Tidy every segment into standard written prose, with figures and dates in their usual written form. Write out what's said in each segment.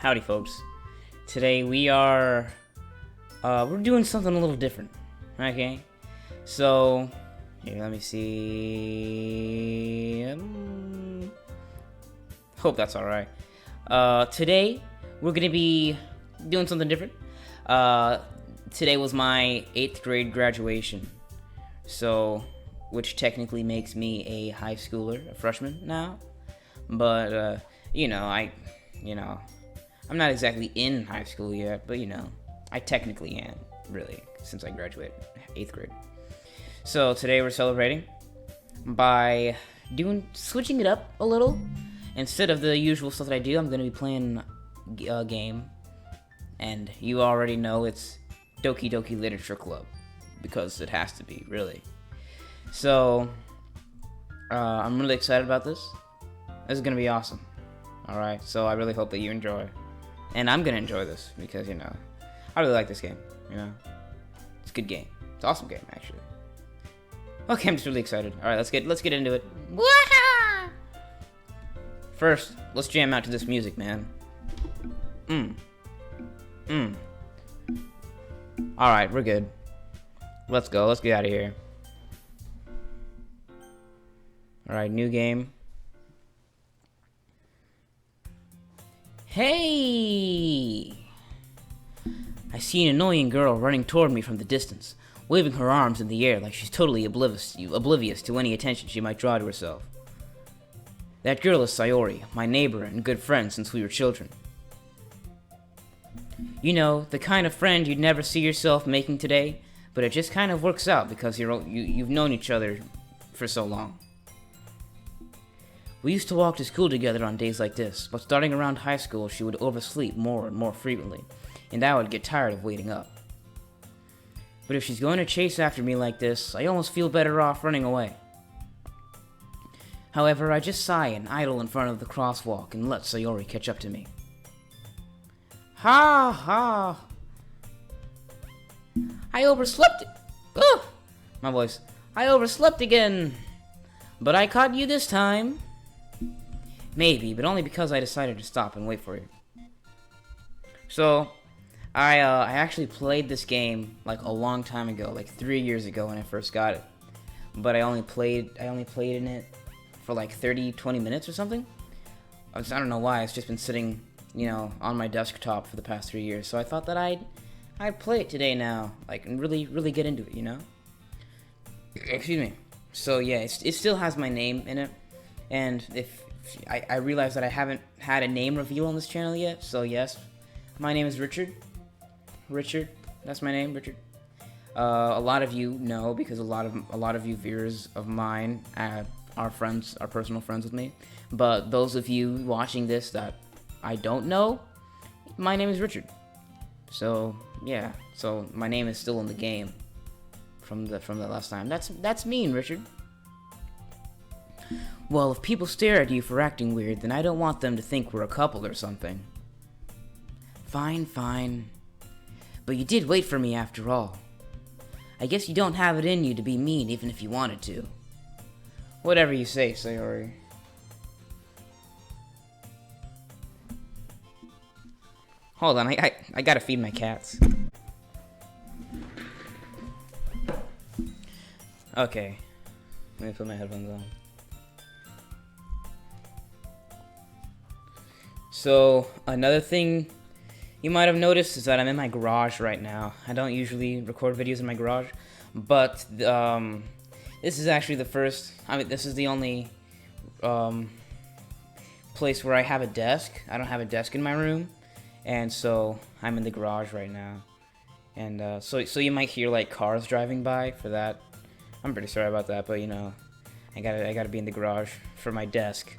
Howdy, folks. Today we're doing something a little different. Okay, so here, let me see. Hope that's all right. Today we're gonna be doing something different. Today was my 8th grade graduation, so which technically makes me a high schooler, a freshman now. But I'm not exactly in high school yet, but I technically am, really, since I graduated 8th grade. So today we're celebrating by switching it up a little. Instead of the usual stuff that I do, I'm going to be playing a game, and you already know it's Doki Doki Literature Club, because it has to be, really. So, I'm really excited about this. This is going to be awesome. Alright, so I really hope that you enjoy. And I'm going to enjoy this, because, I really like this game, It's a good game. It's an awesome game, actually. Okay, I'm just really excited. Alright, let's get into it. First, let's jam out to this music, man. Alright, we're good. Let's go. Let's get out of here. Alright, new game. Hey! I see an annoying girl running toward me from the distance, waving her arms in the air like she's totally oblivious to any attention she might draw to herself. That girl is Sayori, my neighbor and good friend since we were children. The kind of friend you'd never see yourself making today, but it just kind of works out because you've known each other for so long. We used to walk to school together on days like this, but starting around high school, she would oversleep more and more frequently, and I would get tired of waiting up. But if she's going to chase after me like this, I almost feel better off running away. However, I just sigh and idle in front of the crosswalk and let Sayori catch up to me. Ha ha! I overslept. Ugh! My voice. I overslept again. But I caught you this time. Maybe, but only because I decided to stop and wait for you. So, I actually played this game like a long time ago, like 3 years ago when I first got it. But I only played in it for like 20 minutes or something. I don't know why. It's just been sitting, on my desktop for the past 3 years. So I thought that I'd play it today now, like, and really get into it, Excuse me. So yeah, it still has my name in it, and if I realize that I haven't had a name reveal on this channel yet. So yes, my name is Richard. Richard, that's my name, Richard. A lot of you know because a lot of you viewers of mine are friends, are personal friends with me. But those of you watching this that I don't know, my name is Richard. So yeah, so my name is still in the game from the last time. That's mean, Richard. Well, if people stare at you for acting weird, then I don't want them to think we're a couple or something. Fine. But you did wait for me after all. I guess you don't have it in you to be mean even if you wanted to. Whatever you say, Sayori. Hold on, I gotta feed my cats. Okay. Let me put my headphones on. So, another thing you might have noticed is that I'm in my garage right now. I don't usually record videos in my garage, but this is actually this is the only place where I have a desk. I don't have a desk in my room, and so I'm in the garage right now. And so you might hear like cars driving by for that. I'm pretty sorry about that, but I gotta be in the garage for my desk.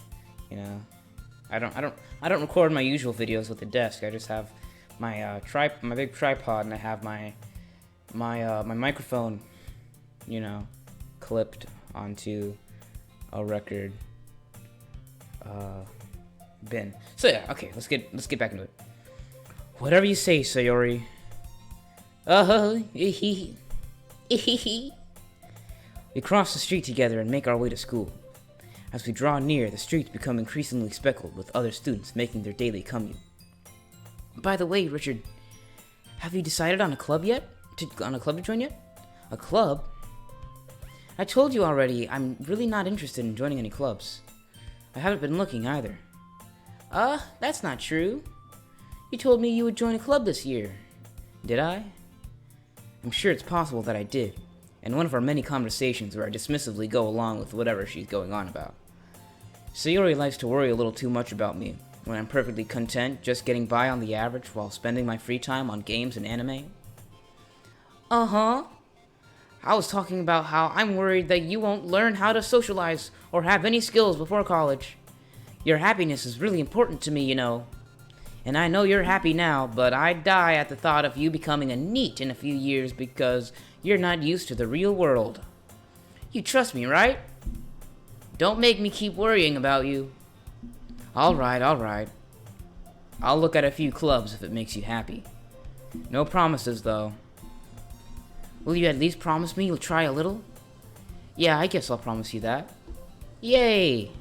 I don't record my usual videos with the desk. I just have my my big tripod, and I have my microphone, clipped onto a record bin. So yeah, okay, let's get back into it. Whatever you say, Sayori. We cross the street together and make our way to school. As we draw near, the streets become increasingly speckled with other students making their daily commute. By the way, Richard, have you decided on a club yet? On a club to join yet? A club? I told you already, I'm really not interested in joining any clubs. I haven't been looking either. That's not true. You told me you would join a club this year. Did I? I'm sure it's possible that I did, in one of our many conversations where I dismissively go along with whatever she's going on about. Sayori likes to worry a little too much about me, when I'm perfectly content just getting by on the average while spending my free time on games and anime. Uh-huh. I was talking about how I'm worried that you won't learn how to socialize or have any skills before college. Your happiness is really important to me, you know. And I know you're happy now, but I'd die at the thought of you becoming a NEET in a few years because you're not used to the real world. You trust me, right? Don't make me keep worrying about you. Alright. I'll look at a few clubs if it makes you happy. No promises, though. Will you at least promise me you'll try a little? Yeah, I guess I'll promise you that. Yay!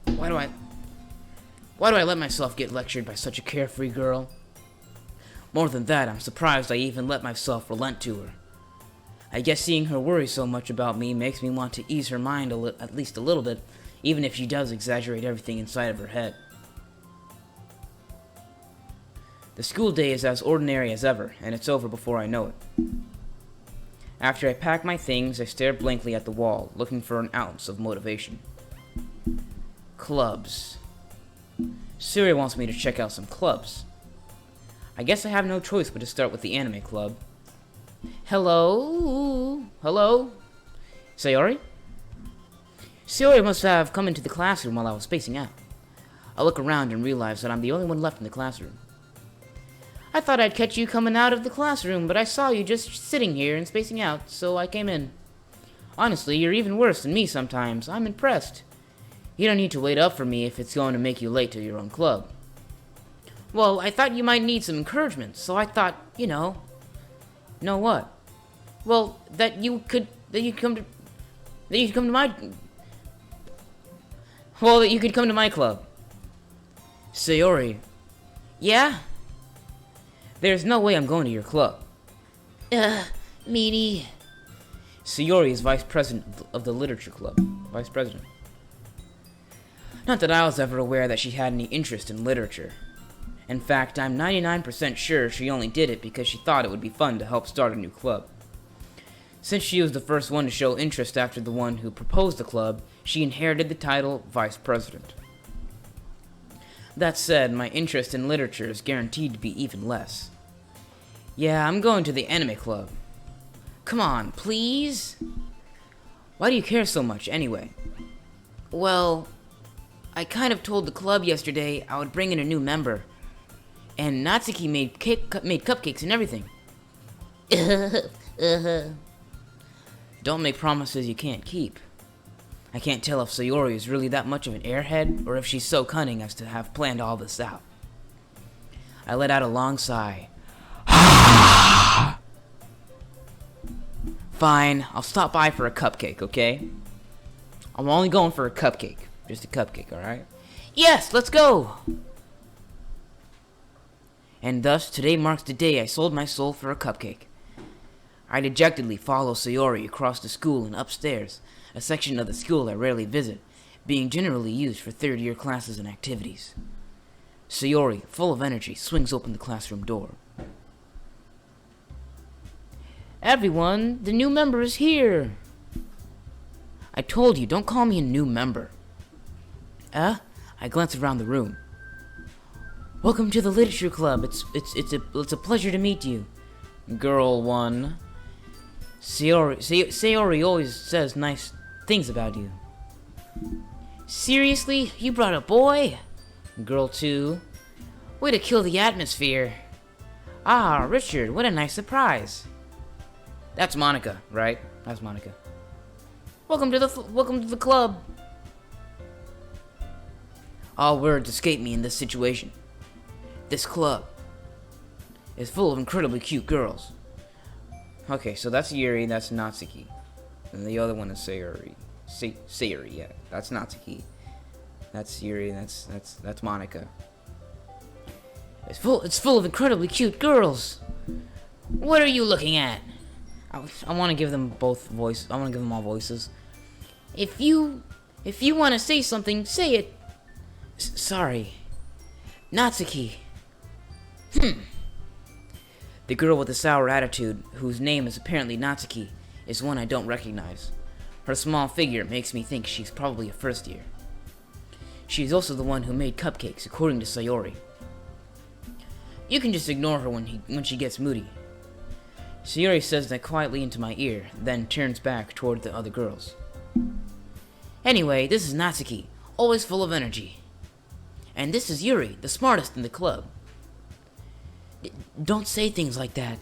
Why do I let myself get lectured by such a carefree girl? More than that, I'm surprised I even let myself relent to her. I guess seeing her worry so much about me makes me want to ease her mind at least a little bit, even if she does exaggerate everything inside of her head. The school day is as ordinary as ever, and it's over before I know it. After I pack my things, I stare blankly at the wall, looking for an ounce of motivation. Clubs. Siri wants me to check out some clubs. I guess I have no choice but to start with the anime club. Hello? Sayori? Sayori must have come into the classroom while I was spacing out. I look around and realize that I'm the only one left in the classroom. I thought I'd catch you coming out of the classroom, but I saw you just sitting here and spacing out, so I came in. Honestly, you're even worse than me sometimes. I'm impressed. You don't need to wait up for me if it's going to make you late to your own club. Well, I thought you might need some encouragement, so I thought, Know what? Well, that you could come to my club. Sayori. Yeah? There's no way I'm going to your club. Meanie. Sayori is vice president of the literature club. Vice president. Not that I was ever aware that she had any interest in literature. In fact, I'm 99% sure she only did it because she thought it would be fun to help start a new club. Since she was the first one to show interest after the one who proposed the club, she inherited the title Vice President. That said, my interest in literature is guaranteed to be even less. Yeah, I'm going to the anime club. Come on, please? Why do you care so much, anyway? Well, I kind of told the club yesterday I would bring in a new member. And Natsuki made cupcakes and everything. Don't make promises you can't keep. I can't tell if Sayori is really that much of an airhead, or if she's so cunning as to have planned all this out. I let out a long sigh. Fine, I'll stop by for a cupcake, okay? I'm only going for a cupcake. Just a cupcake, alright? Yes, let's go! And thus, today marks the day I sold my soul for a cupcake. I dejectedly follow Sayori across the school and upstairs, a section of the school I rarely visit, being generally used for third-year classes and activities. Sayori, full of energy, swings open the classroom door. Everyone, the new member is here! I told you, don't call me a new member. I glance around the room. Welcome to the literature club. It's a pleasure to meet you. Girl 1. Sayori always says nice things about you. Seriously? You brought a boy? Girl 2. Way to kill the atmosphere. Ah, Richard, what a nice surprise. That's Monica, right? That's Monica. Welcome to the club. All words escape me in this situation. This club is full of incredibly cute girls. Okay, so that's Yuri, that's Natsuki. And the other one is Sayori. Sayori, yeah. That's Natsuki. That's Yuri, that's Monica. It's full of incredibly cute girls. What are you looking at? I want to give them both voice. I want to give them all voices. If you want to say something, say it. Sorry. Natsuki. The girl with the sour attitude, whose name is apparently Natsuki, is one I don't recognize. Her small figure makes me think she's probably a first year. She's also the one who made cupcakes, according to Sayori. You can just ignore her when she gets moody. Sayori says that quietly into my ear, then turns back toward the other girls. Anyway, this is Natsuki, always full of energy. And this is Yuri, the smartest in the club. Don't say things like that.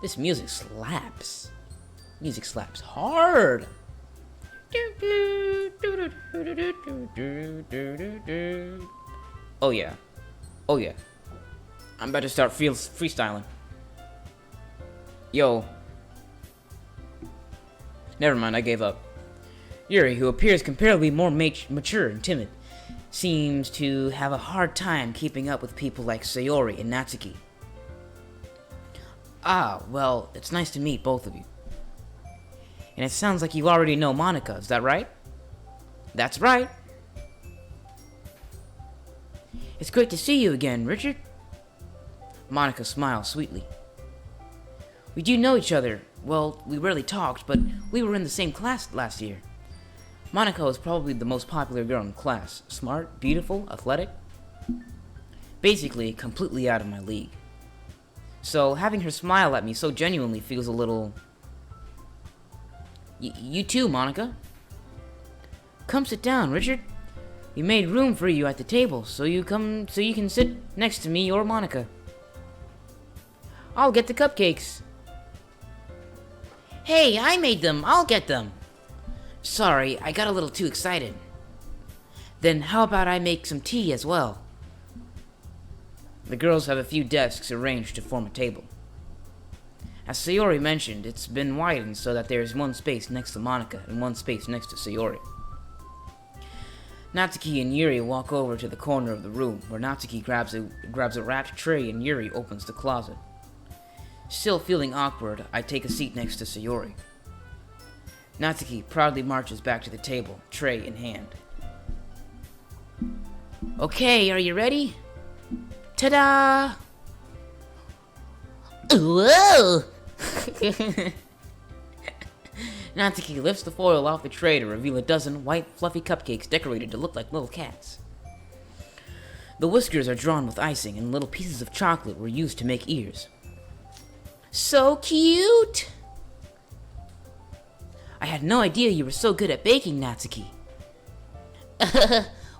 This music slaps. Music slaps hard. Oh yeah. Oh yeah. I'm about to start freestyling. Yo. Never mind, I gave up. Yuri, who appears comparatively more mature and timid, seems to have a hard time keeping up with people like Sayori and Natsuki. Ah, well, it's nice to meet both of you. And it sounds like you already know Monika, is that right? That's right. It's great to see you again, Richard. Monika smiles sweetly. We do know each other. Well, we rarely talked, but we were in the same class last year. Monika is probably the most popular girl in the class. Smart, beautiful, athletic. Basically, completely out of my league. So, having her smile at me so genuinely feels a little... You too, Monika. Come sit down, Richard. We made room for you at the table, so you can sit next to me or Monika. I'll get the cupcakes. Hey, I made them. I'll get them. Sorry, I got a little too excited. Then how about I make some tea as well? The girls have a few desks arranged to form a table. As Sayori mentioned, it's been widened so that there is one space next to Monika and one space next to Sayori. Natsuki and Yuri walk over to the corner of the room, where Natsuki grabs a wrapped tray and Yuri opens the closet. Still feeling awkward, I take a seat next to Sayori. Natsuki proudly marches back to the table, tray in hand. Okay, are you ready? Ta-da! Whoa! Natsuki lifts the foil off the tray to reveal a dozen white, fluffy cupcakes decorated to look like little cats. The whiskers are drawn with icing, and little pieces of chocolate were used to make ears. So cute! I had no idea you were so good at baking, Natsuki.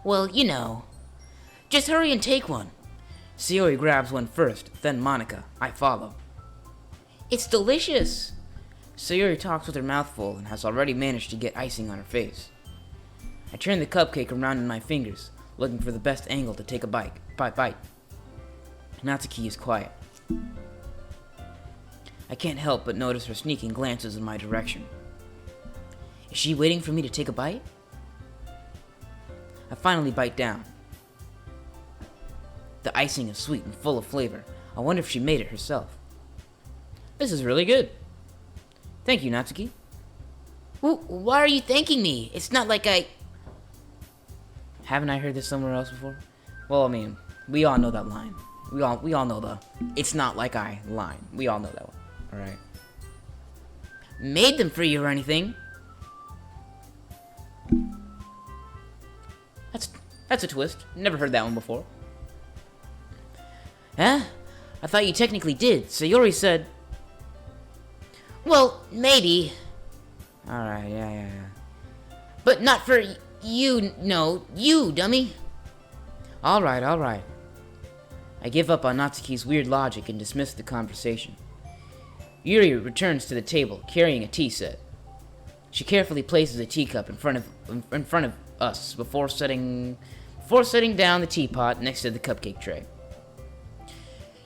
Well, you know. Just hurry and take one. Sayori grabs one first, then Monika. I follow. It's delicious! Sayori talks with her mouth full and has already managed to get icing on her face. I turn the cupcake around in my fingers, looking for the best angle to take a bite. Natsuki is quiet. I can't help but notice her sneaking glances in my direction. Is she waiting for me to take a bite? I finally bite down. The icing is sweet and full of flavor. I wonder if she made it herself. This is really good. Thank you, Natsuki. Why are you thanking me? It's not like I... Haven't I heard this somewhere else before? Well, I mean, we all know that line. We all know the "it's not like I" line. We all know that one. Alright. Made them for you or anything? That's a twist. Never heard that one before. Huh? I thought you technically did. Sayori said... Well, maybe. Alright, yeah. But not for you, no. You, dummy. Alright. I give up on Natsuki's weird logic and dismiss the conversation. Yuri returns to the table, carrying a tea set. She carefully places a teacup in front of us before setting down the teapot next to the cupcake tray.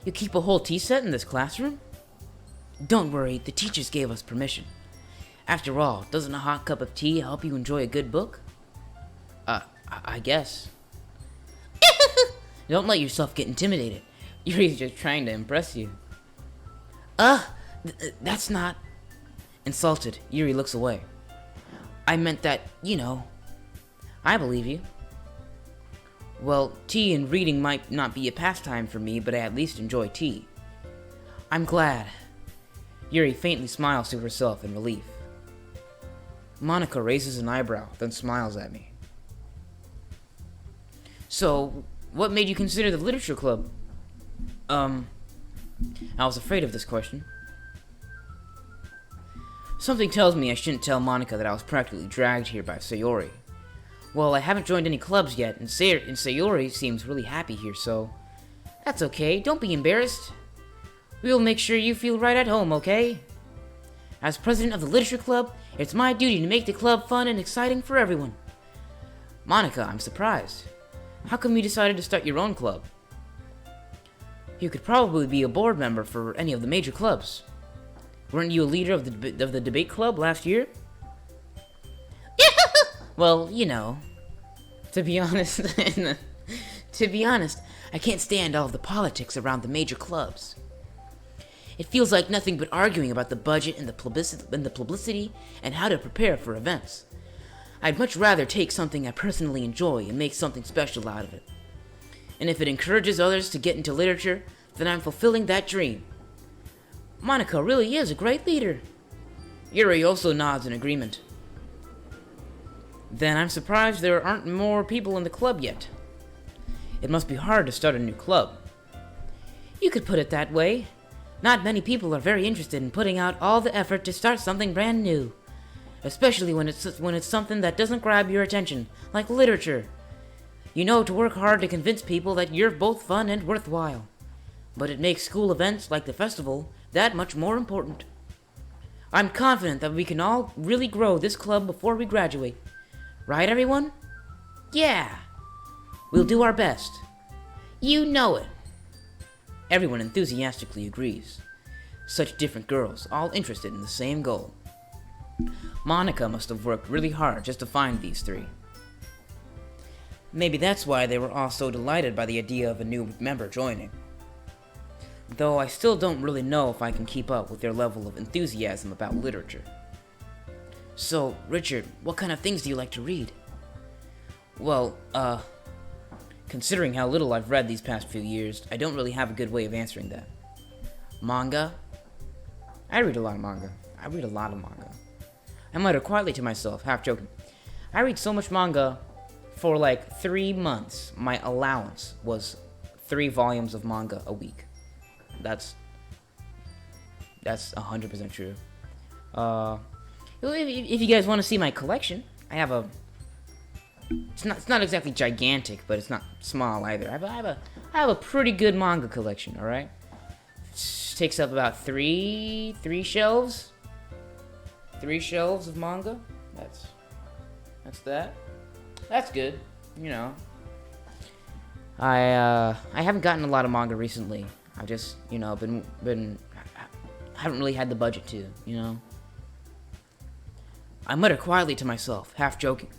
You keep a whole tea set in this classroom? Don't worry, the teachers gave us permission. After all, doesn't a hot cup of tea help you enjoy a good book? I guess. Don't let yourself get intimidated. Yuri's just trying to impress you. That's not... Insulted, Yuri looks away. I meant that, I believe you. Well, tea and reading might not be a pastime for me, but I at least enjoy tea. I'm glad. Yuri faintly smiles to herself in relief. Monica raises an eyebrow, then smiles at me. So, what made you consider the literature club? I was afraid of this question. Something tells me I shouldn't tell Monica that I was practically dragged here by Sayori. Well, I haven't joined any clubs yet, and Sayori seems really happy here, so... That's okay, don't be embarrassed. We'll make sure you feel right at home, okay? As president of the literature club, it's my duty to make the club fun and exciting for everyone. Monica, I'm surprised. How come you decided to start your own club? You could probably be a board member for any of the major clubs. Weren't you a leader of the debate club last year? Well, to be honest, I can't stand all of the politics around the major clubs. It feels like nothing but arguing about the budget and the publicity and how to prepare for events. I'd much rather take something I personally enjoy and make something special out of it. And if it encourages others to get into literature, then I'm fulfilling that dream. Monica really is a great leader. Yuri also nods in agreement. Then I'm surprised there aren't more people in the club yet. It must be hard to start a new club. You could put it that way. Not many people are very interested in putting out all the effort to start something brand new. Especially when it's something that doesn't grab your attention, like literature. To work hard to convince people that you're both fun and worthwhile. But it makes school events like the festival that much more important. I'm confident that we can all really grow this club before we graduate. Right, everyone? Yeah! We'll do our best. You know it. Everyone enthusiastically agrees. Such different girls, all interested in the same goal. Monica must have worked really hard just to find these three. Maybe that's why they were all so delighted by the idea of a new member joining. Though I still don't really know if I can keep up with their level of enthusiasm about literature. So, Richard, what kind of things do you like to read? Well, considering how little I've read these past few years, I don't really have a good way of answering that. Manga? I read a lot of manga. I mutter quietly to myself, half joking. I read so much manga for like 3 months. My allowance was 3 volumes of manga a week. That's 100% true. If you guys want to see my collection, I have a... It's not exactly gigantic, but it's not small either. I have a pretty good manga collection. All right, it takes up about three shelves. 3 shelves of manga. That's that. That's good. I haven't gotten a lot of manga recently. I've just been haven't really had the budget to. I mutter quietly to myself, half joking.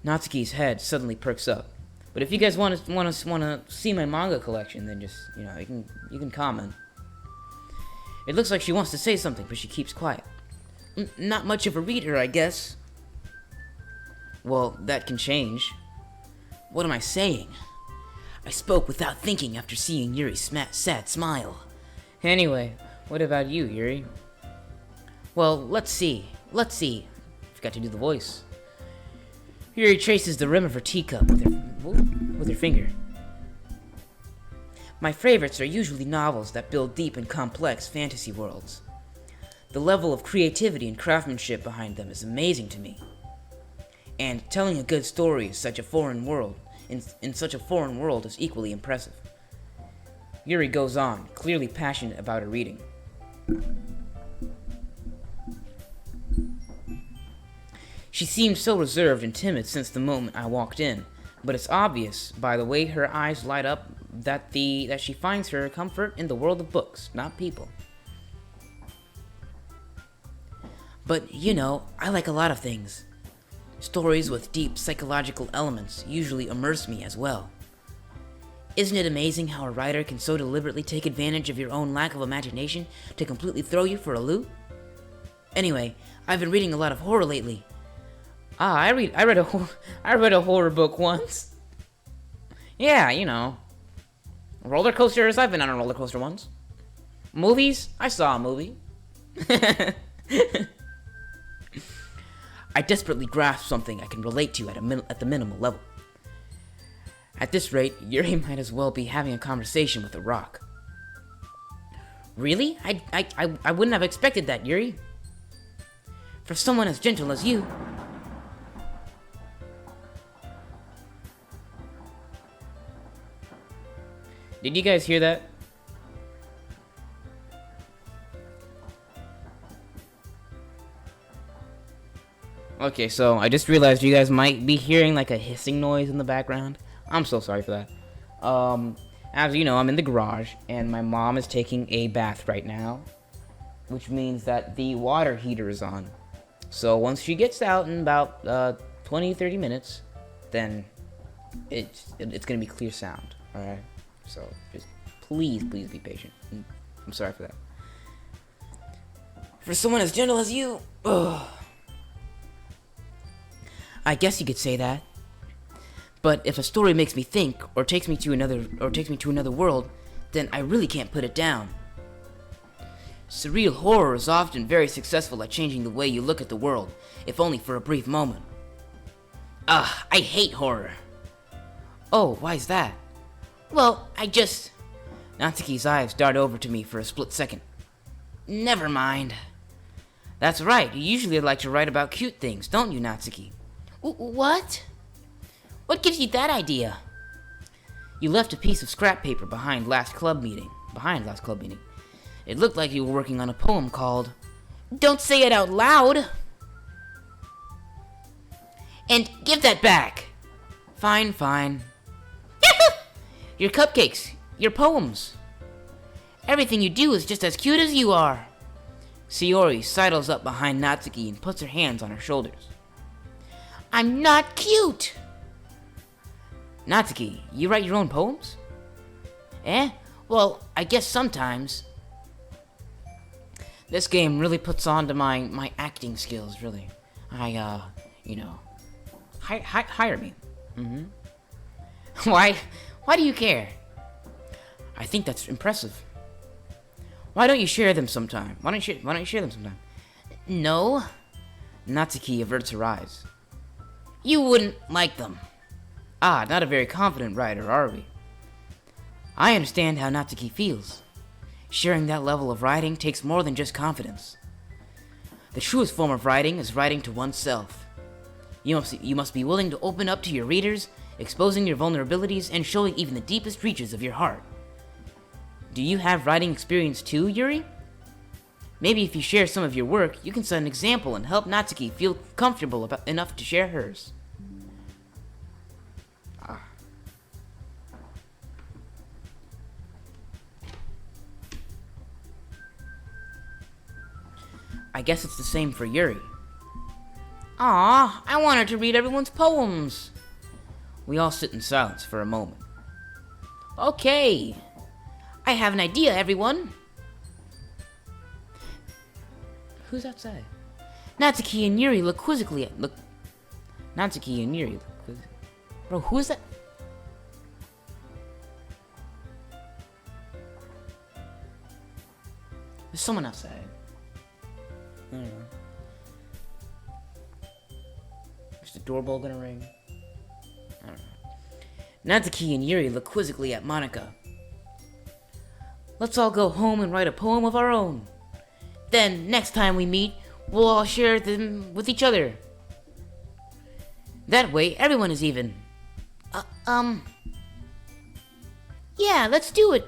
Natsuki's head suddenly perks up. But if you guys want to see my manga collection, then just you can comment. It looks like she wants to say something, but she keeps quiet. Not much of a reader, I guess. Well, that can change. What am I saying? I spoke without thinking after seeing Yuri's sad smile. Anyway, what about you, Yuri? Well, let's see. Forgot to do the voice. Yuri traces the rim of her teacup with her finger. My favorites are usually novels that build deep and complex fantasy worlds. The level of creativity and craftsmanship behind them is amazing to me. And telling a good story in such a foreign world is equally impressive. Yuri goes on, clearly passionate about her reading. She seemed so reserved and timid since the moment I walked in, but it's obvious by the way her eyes light up that she finds her comfort in the world of books, not people. But, I like a lot of things. Stories with deep psychological elements usually immerse me as well. Isn't it amazing how a writer can so deliberately take advantage of your own lack of imagination to completely throw you for a loop? Anyway, I've been reading a lot of horror lately. I read a horror book once. Yeah, you know. Roller coasters, I've been on a roller coaster once. Movies, I saw a movie. I desperately grasp something I can relate to at the minimal level. At this rate, Yuri might as well be having a conversation with a rock. Really? I wouldn't have expected that, Yuri. For someone as gentle as you. Did you guys hear that? Okay, so I just realized you guys might be hearing like a hissing noise in the background. I'm so sorry for that. As you know, I'm in the garage, and my mom is taking a bath right now, which means that the water heater is on. So once she gets out in about 20-30 minutes, then it's gonna be clear sound. All right. So just please be patient. I'm sorry for that. For someone as gentle as you, ugh. I guess you could say that. But if a story makes me think, or takes me to another world, then I really can't put it down. Surreal horror is often very successful at changing the way you look at the world, if only for a brief moment. I hate horror. Oh, why's that? Well, Natsuki's eyes dart over to me for a split second. Never mind. That's right, you usually like to write about cute things, don't you, Natsuki? What? What gives you that idea? You left a piece of scrap paper behind last club meeting. It looked like you were working on a poem called... Don't say it out loud! And give that back! Fine. Your cupcakes, your poems. Everything you do is just as cute as you are. Sayori sidles up behind Natsuki and puts her hands on her shoulders. I'm not cute! Natsuki, you write your own poems? Well, I guess sometimes. This game really puts on to my acting skills, really. Hire me. Why do you care? I think that's impressive. Why don't you share them sometime? Why don't you share them sometime? No. Natsuki averts her eyes. You wouldn't like them. Not a very confident writer, are we? I understand how Natsuki feels. Sharing that level of writing takes more than just confidence. The truest form of writing is writing to oneself. You must be willing to open up to your readers, exposing your vulnerabilities and showing even the deepest reaches of your heart. Do you have writing experience too, Yuri? Maybe if you share some of your work, you can set an example and help Natsuki feel comfortable enough to share hers. I guess it's the same for Yuri. I want her to read everyone's poems. We all sit in silence for a moment. Okay. I have an idea, everyone. Who's outside? Natsuki and Yuri look quizzically at... Natsuki and Yuri look quizzically... Bro, who is that? There's someone outside. I don't know. Is the doorbell gonna ring? I don't know. Natsuki and Yuri look quizzically at Monika. Let's all go home and write a poem of our own. Then, next time we meet, we'll all share them with each other. That way, everyone is even. Yeah, let's do it.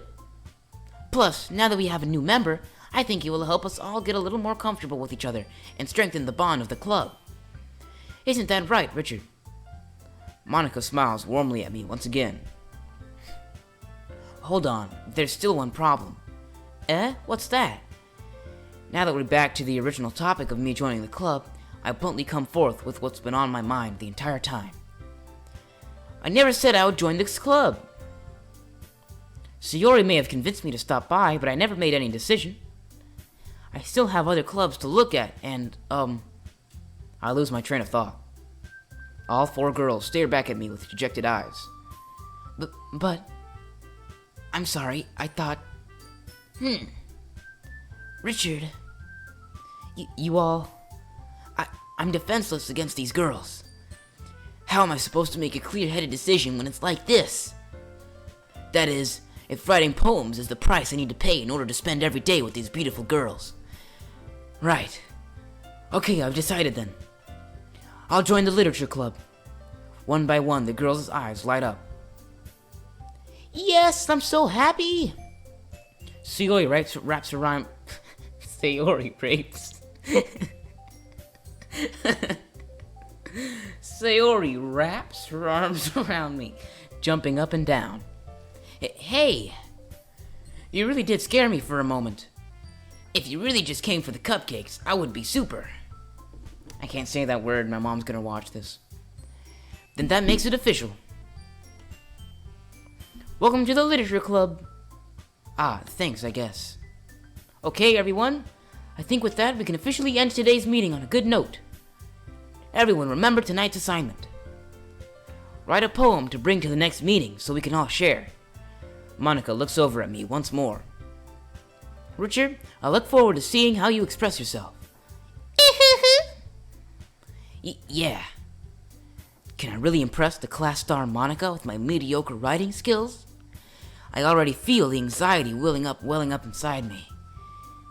Plus, now that we have a new member, I think it will help us all get a little more comfortable with each other and strengthen the bond of the club. Isn't that right, Richard? Monika smiles warmly at me once again. Hold on, there's still one problem. What's that? Now that we're back to the original topic of me joining the club, I bluntly come forth with what's been on my mind the entire time. I never said I would join this club. Sayori may have convinced me to stop by, but I never made any decision. I still have other clubs to look at, and, I lose my train of thought. All 4 girls stare back at me with dejected eyes. But, I'm sorry, I thought, Richard, you all, I'm defenseless against these girls. How am I supposed to make a clear-headed decision when it's like this? That is, if writing poems is the price I need to pay in order to spend every day with these beautiful girls. Right. Okay, I've decided then. I'll join the literature club. One by one, the girls' eyes light up. Yes, I'm so happy! Sayori wraps her arm... Sayori rapes. Sayori wraps her arms around me, jumping up and down. Hey! You really did scare me for a moment. If you really just came for the cupcakes, I would be super. I can't say that word, my mom's gonna watch this. Then that makes it official. Welcome to the literature club. Ah, thanks, I guess. Okay, everyone. I think with that, we can officially end today's meeting on a good note. Everyone remember tonight's assignment. Write a poem to bring to the next meeting so we can all share. Monica looks over at me once more. Richard, I look forward to seeing how you express yourself. Yeah. Can I really impress the class star Monica with my mediocre writing skills? I already feel the anxiety welling up inside me.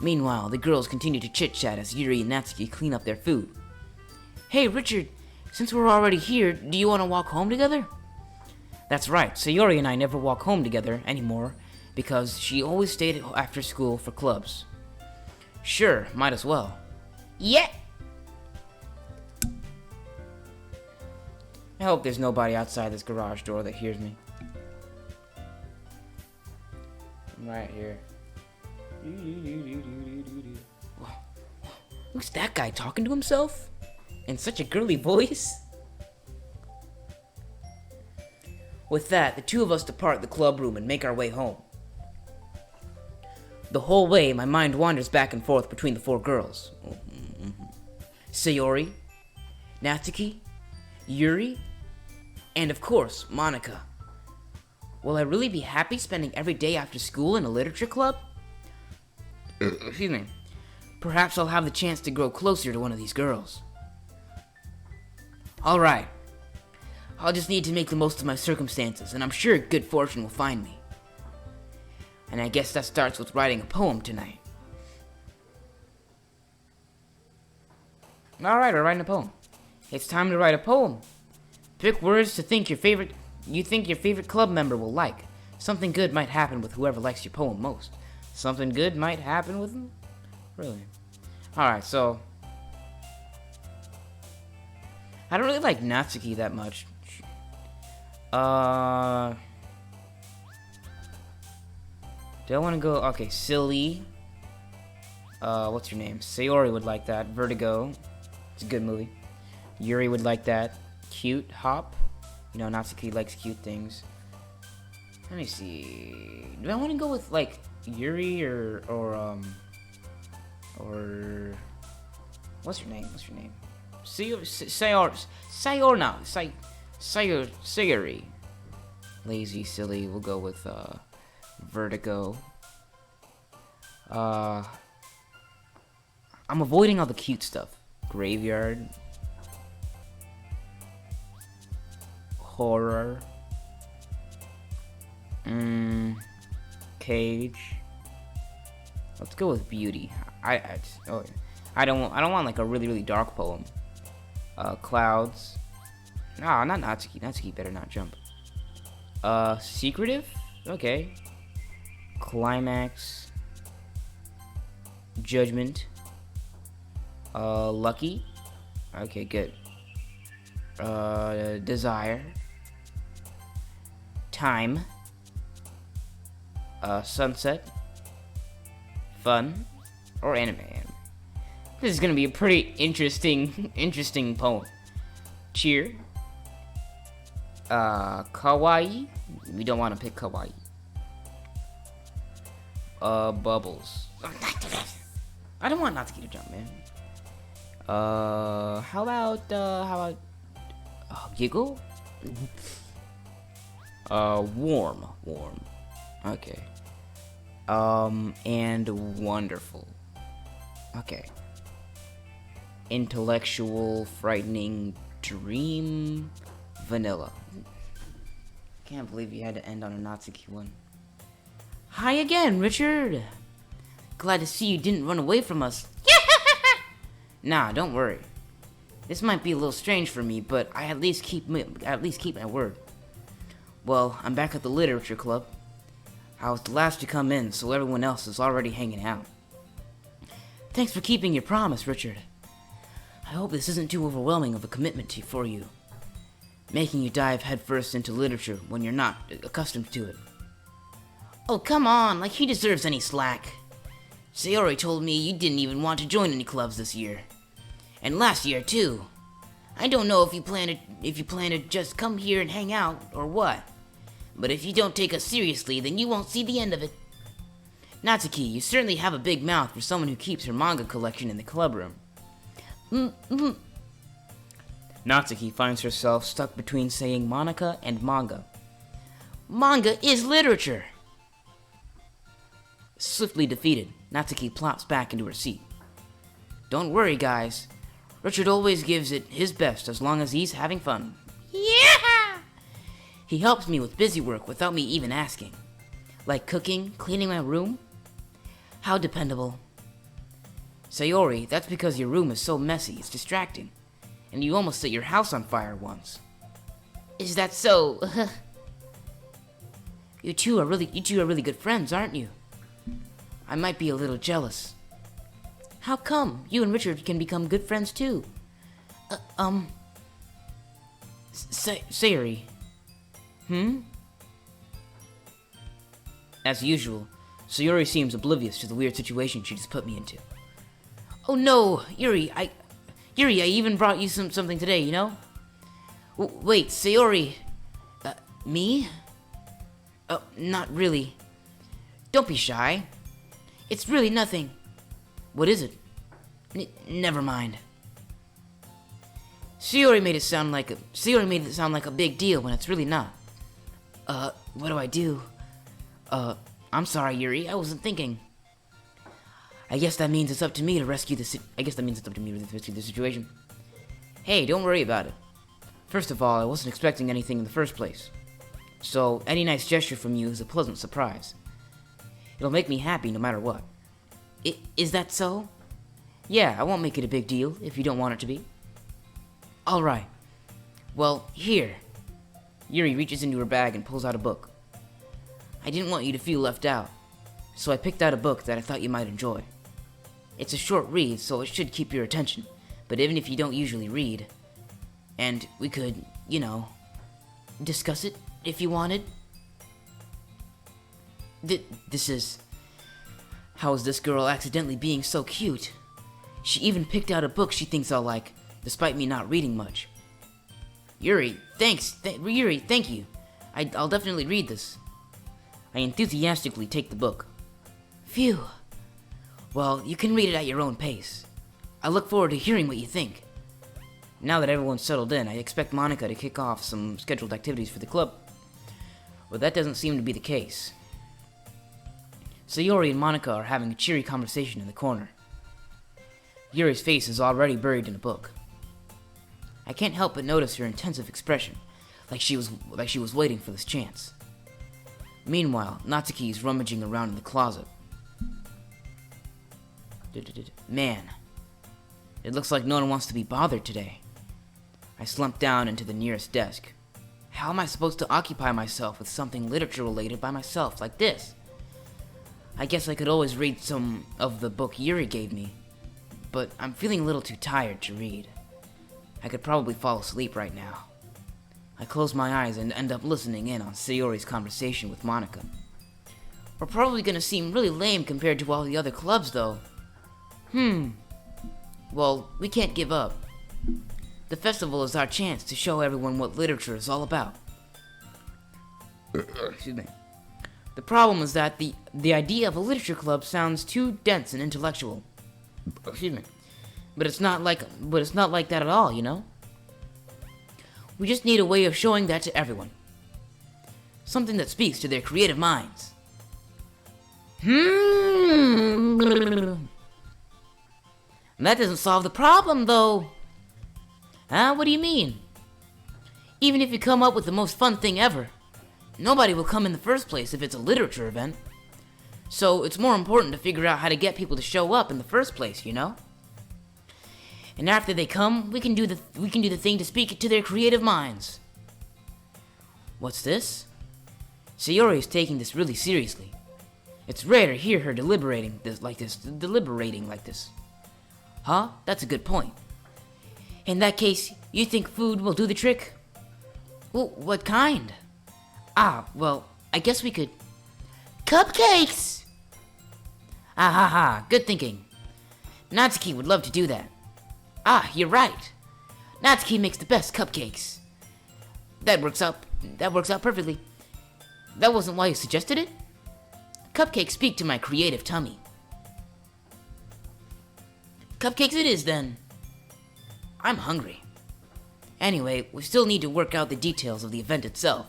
Meanwhile, the girls continue to chit-chat as Yuri and Natsuki clean up their food. Hey, Richard, since we're already here, do you want to walk home together? That's right, Sayori and I never walk home together anymore because she always stayed after school for clubs. Sure, might as well. Yeah! I hope there's nobody outside this garage door that hears me. I'm right here. Who's that guy talking to himself? In such a girly voice? With that, the two of us depart the club room and make our way home. The whole way, my mind wanders back and forth between the 4 girls. Sayori, Natsuki, Yuri, and of course, Monica. Will I really be happy spending every day after school in a literature club? Excuse me. Perhaps I'll have the chance to grow closer to one of these girls. Alright. I'll just need to make the most of my circumstances, and I'm sure good fortune will find me. And I guess that starts with writing a poem tonight. Alright, we're writing a poem. It's time to write a poem. Pick words to think your favorite club member will like. Something good might happen with whoever likes your poem most. Something good might happen with them? Really? Alright, so... I don't really like Natsuki that much. Do I want to go... Okay, Silly. What's your name? Sayori would like that. Vertigo. It's a good movie. Yuri would like that. Cute. Hop. You know, Natsuki likes cute things. Let me see. Do I want to go with, like, Yuri or... What's your name? Sayori. Lazy, silly. We'll go with, Vertigo. I'm avoiding all the cute stuff. Graveyard. Horror. Cage. Let's go with beauty. I don't want like a really dark poem. Clouds. Nah, not Natsuki. Natsuki better not jump. Secretive? Okay. Climax. Judgment. Lucky. Okay, good. Desire. Time. Sunset. Fun. Or anime. This is gonna be a pretty interesting poem. Cheer. Kawaii. We don't want to pick kawaii. Bubbles. I don't want Natsuki to jump, man. How about giggle? Warm. Okay. And wonderful. Okay. Intellectual, frightening, dream, vanilla. Can't believe you had to end on a Natsuki one. Hi again, Richard. Glad to see you didn't run away from us. Nah, don't worry. This might be a little strange for me, but I at least keep my word. Well, I'm back at the literature club. I was the last to come in, so everyone else is already hanging out. Thanks for keeping your promise, Richard. I hope this isn't too overwhelming of a commitment for you, making you dive headfirst into literature when you're not accustomed to it. Oh, come on, like he deserves any slack. Sayori told me you didn't even want to join any clubs this year. And last year, too. I don't know if you plan to just come here and hang out, or what. But if you don't take us seriously, then you won't see the end of it. Natsuki, you certainly have a big mouth for someone who keeps her manga collection in the club room. Natsuki finds herself stuck between saying Monica and manga. Manga is literature! Swiftly defeated, Natsuki plops back into her seat. Don't worry, guys. Richard always gives it his best as long as he's having fun. Yeah! He helps me with busy work without me even asking. Like cooking, cleaning my room. How dependable. Sayori, that's because your room is so messy, it's distracting. And you almost set your house on fire once. Is that so? You two are really good friends, aren't you? I might be a little jealous. How come you and Richard can become good friends too? Sayori. As usual, Sayori seems oblivious to the weird situation she just put me into. Oh no, Yuri, I even brought you something today, you know? Wait, Sayori. Me? Not really. Don't be shy. It's really nothing. What is it? Never mind. Sayori made it sound like a big deal when it's really not. What do I do? I'm sorry, Yuri. I wasn't thinking. I guess that means it's up to me to rescue the situation. Hey, don't worry about it. First of all, I wasn't expecting anything in the first place. So, any nice gesture from you is a pleasant surprise. It'll make me happy no matter what. Is that so? Yeah, I won't make it a big deal if you don't want it to be. Alright. Well, here. Yuri reaches into her bag and pulls out a book. I didn't want you to feel left out, so I picked out a book that I thought you might enjoy. It's a short read, so it should keep your attention, but even if you don't usually read, and we could, discuss it if you wanted. This is... How is this girl accidentally being so cute? She even picked out a book she thinks I'll like, despite me not reading much. Yuri, thanks. Yuri, thank you. I'll definitely read this. I enthusiastically take the book. Phew. Well, you can read it at your own pace. I look forward to hearing what you think. Now that everyone's settled in, I expect Monica to kick off some scheduled activities for the club. But that doesn't seem to be the case. Sayori and Monica are having a cheery conversation in the corner. Yuri's face is already buried in a book. I can't help but notice her intensive expression, like she was waiting for this chance. Meanwhile, Natsuki is rummaging around in the closet. Man, it looks like no one wants to be bothered today. I slump down into the nearest desk. How am I supposed to occupy myself with something literature-related by myself like this? I guess I could always read some of the book Yuri gave me, but I'm feeling a little too tired to read. I could probably fall asleep right now. I close my eyes and end up listening in on Sayori's conversation with Monica. We're probably gonna seem really lame compared to all the other clubs, though. Well, we can't give up. The festival is our chance to show everyone what literature is all about. Excuse me. The problem is that the idea of a literature club sounds too dense and intellectual. Excuse me. But it's not like that at all, you know? We just need a way of showing that to everyone. Something that speaks to their creative minds. That doesn't solve the problem, though. Huh? What do you mean? Even if you come up with the most fun thing ever, nobody will come in the first place if it's a literature event. So it's more important to figure out how to get people to show up in the first place, you know? And after they come, we can do the thing to speak to their creative minds. What's this? Sayori is taking this really seriously. It's rare to hear her deliberating like this. Huh? That's a good point. In that case, you think food will do the trick? Well, what kind? Well, I guess we could... Cupcakes! Good thinking. Natsuki would love to do that. You're right. Natsuki makes the best cupcakes. That works out perfectly. That wasn't why you suggested it? Cupcakes speak to my creative tummy. Cupcakes it is, then. I'm hungry. Anyway, we still need to work out the details of the event itself.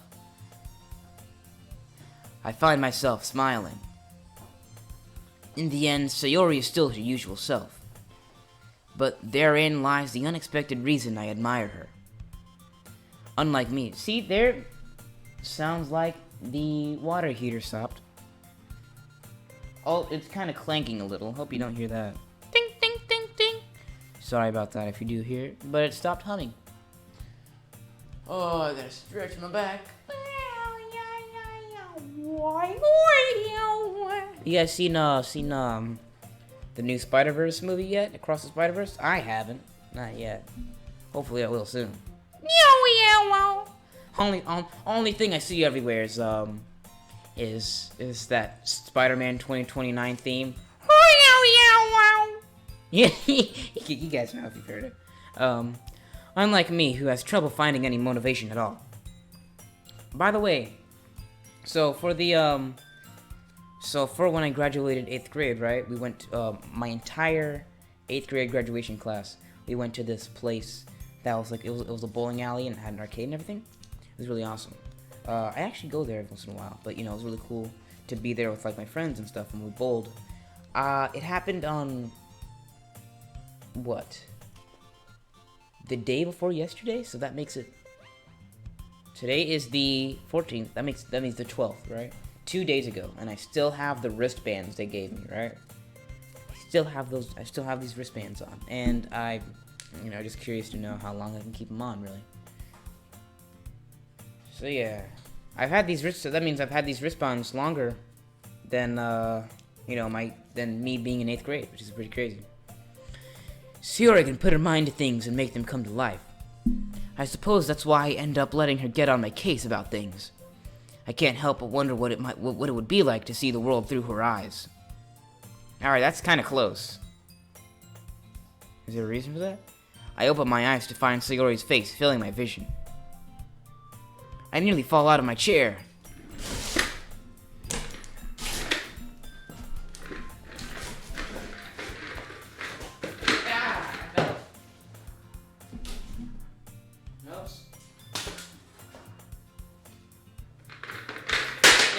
I find myself smiling. In the end, Sayori is still her usual self. But therein lies the unexpected reason I admire her. Unlike me. See, there sounds like the water heater stopped. Oh, it's kind of clanking a little. Hope you don't hear that. Ding, ding, ding, ding. Sorry about that if you do hear it, but it stopped humming. Oh, I gotta stretch my back. You guys seen the new Spider-Verse movie yet? Across the Spider-Verse? I haven't. Not yet. Hopefully I will soon. Only thing I see everywhere is that Spider-Man 2029 theme. Yeah, you guys know if you've heard it. Unlike me, who has trouble finding any motivation at all. By the way, so for when I graduated 8th grade, right? We went, my entire 8th grade graduation class, we went to this place that was like, it was a bowling alley and had an arcade and everything. It was really awesome. I actually go there once in a while, but you know, it was really cool to be there with like my friends and stuff, and we bowled. It happened on, what? The day before yesterday, so that makes it, today is the 14th, that means the 12th, right? 2 days ago, and I still have the wristbands they gave me, right? I still have these wristbands on, and I'm, just curious to know how long I can keep them on, really. So yeah, that means I've had these wristbands longer than, than me being in 8th grade, which is pretty crazy. Sayori can put her mind to things and make them come to life. I suppose that's why I end up letting her get on my case about things. I can't help but wonder what it would be like to see the world through her eyes. Alright, that's kind of close. Is there a reason for that? I open my eyes to find Sayori's face filling my vision. I nearly fall out of my chair.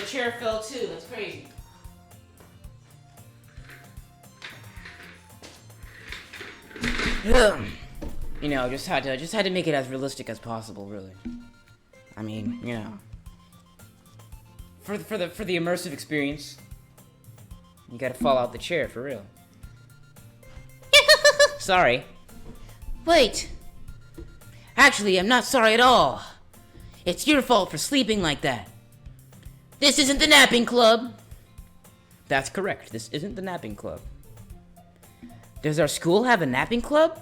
The chair fell too, that's crazy. Just had to make it as realistic as possible, really. I mean, for the immersive experience, you gotta fall out the chair for real. Sorry. Wait. Actually, I'm not sorry at all. It's your fault for sleeping like that. This isn't the napping club. That's correct. This isn't the napping club. Does our school have a napping club?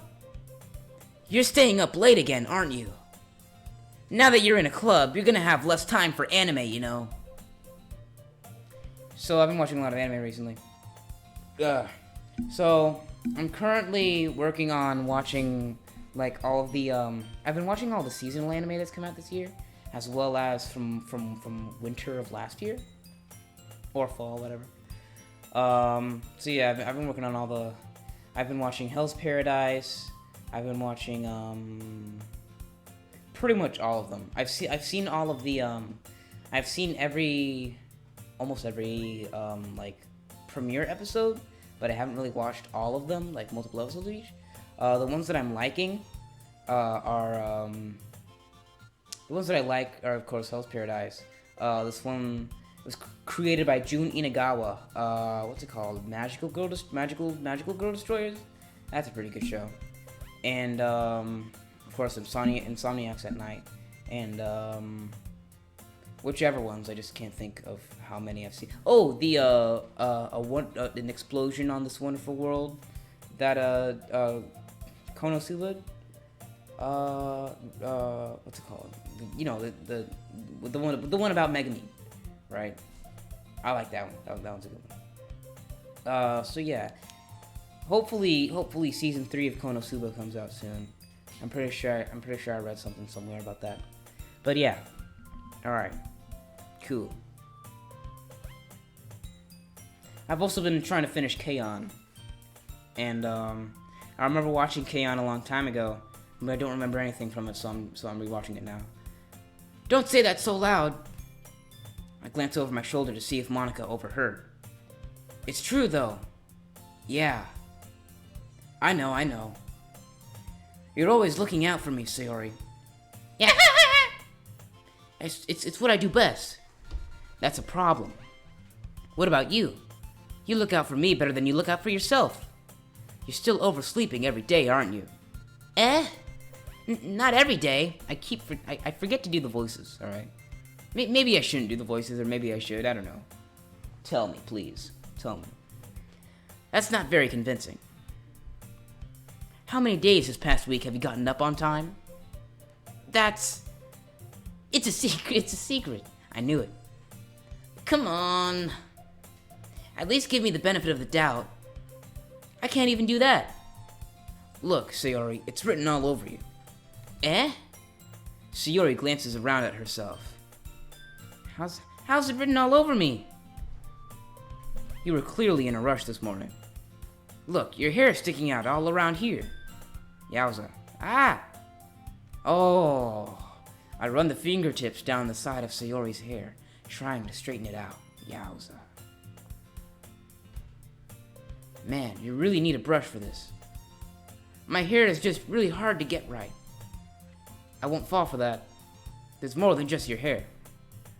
You're staying up late again, aren't you? Now that you're in a club, you're gonna have less time for anime, you know. So I've been watching a lot of anime recently. So I'm currently working on watching, like, all of the, I've been watching all the seasonal anime that's come out this year, as well as from winter of last year, or fall, whatever. So yeah, I've been working on all the, I've been watching Hell's Paradise, I've been watching, pretty much all of them. I've seen all of the, I've seen almost every, like, premiere episode, but I haven't really watched all of them, like multiple episodes of each. The ones that I'm liking are the ones that I like are, of course, Hell's Paradise. This one was created by Jun Inagawa. What's it called? Magical Girl Destroyers. That's a pretty good show. And of course, Insomniacs at Night, and whichever ones. I just can't think of how many I've seen. Oh, the an explosion on this wonderful world that Konosuba. What's it called? You know, the one about Megami, right? I like that one. That one's a good one. So yeah, hopefully season 3 of Konosuba comes out soon. I'm pretty sure I read something somewhere about that. But yeah, all right, cool. I've also been trying to finish K-On! And I remember watching K-On! A long time ago, but I don't remember anything from it, so I'm rewatching it now. Don't say that so loud! I glance over my shoulder to see if Monica overheard. It's true, though. Yeah. I know. You're always looking out for me, Sayori. Yeah. It's what I do best. That's a problem. What about you? You look out for me better than you look out for yourself. You're still oversleeping every day, aren't you? Not every day. I forget to do the voices, alright? Maybe I shouldn't do the voices, or maybe I should, I don't know. Tell me, please. Tell me. That's not very convincing. How many days this past week have you gotten up on time? It's a secret. I knew it. Come on. At least give me the benefit of the doubt. I can't even do that. Look, Sayori, it's written all over you. Sayori glances around at herself. How's it written all over me? You were clearly in a rush this morning. Look, your hair is sticking out all around here. Yowza. Oh. I run the fingertips down the side of Sayori's hair, trying to straighten it out. Yowza. Man, you really need a brush for this. My hair is just really hard to get right. I won't fall for that. There's more than just your hair.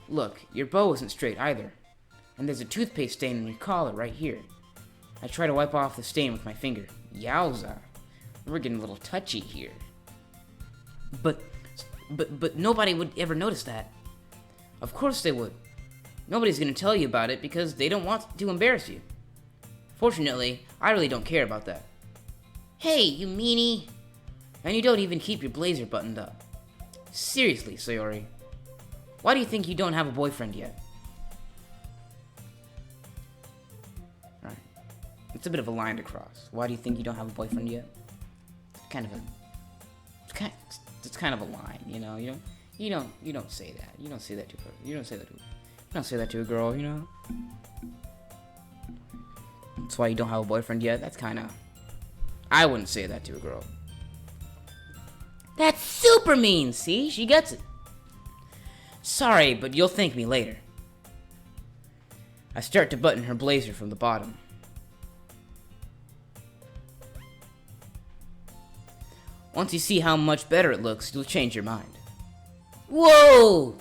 Look, your bow isn't straight either. And there's a toothpaste stain on your collar right here. I try to wipe off the stain with my finger. Yowza. We're getting a little touchy here. But nobody would ever notice that. Of course they would. Nobody's gonna tell you about it because they don't want to embarrass you. Fortunately, I really don't care about that. Hey, you meanie! And you don't even keep your blazer buttoned up. Seriously, Sayori. Why do you think you don't have a boyfriend yet? Alright. It's a bit of a line to cross. Why do you think you don't have a boyfriend yet? It's kind of a line, you know. You don't say that. You don't say that to her. You don't say that to a girl, you know. That's why you don't have a boyfriend yet. That's kind of. I wouldn't say that to a girl. That's super mean. See, she gets it. Sorry, but you'll thank me later. I start to button her blazer from the bottom. Once you see how much better it looks, you'll change your mind. Whoa!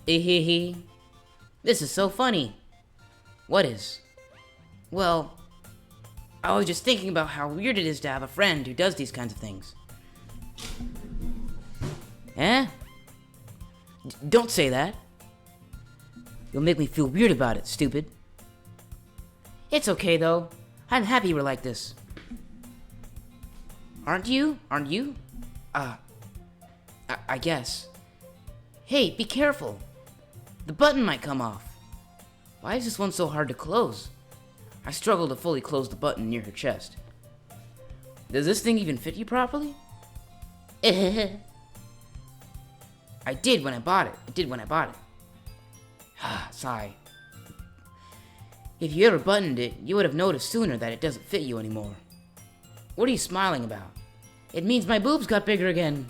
This is so funny. What is? Well, I was just thinking about how weird it is to have a friend who does these kinds of things. Don't say that. You'll make me feel weird about it, stupid. It's okay, though. I'm happy we're like this. Aren't you? I guess. Hey, be careful. The button might come off. Why is this one so hard to close? I struggle to fully close the button near her chest. Does this thing even fit you properly? I did when I bought it. Sigh. If you ever buttoned it, you would have noticed sooner that it doesn't fit you anymore. What are you smiling about? It means my boobs got bigger again.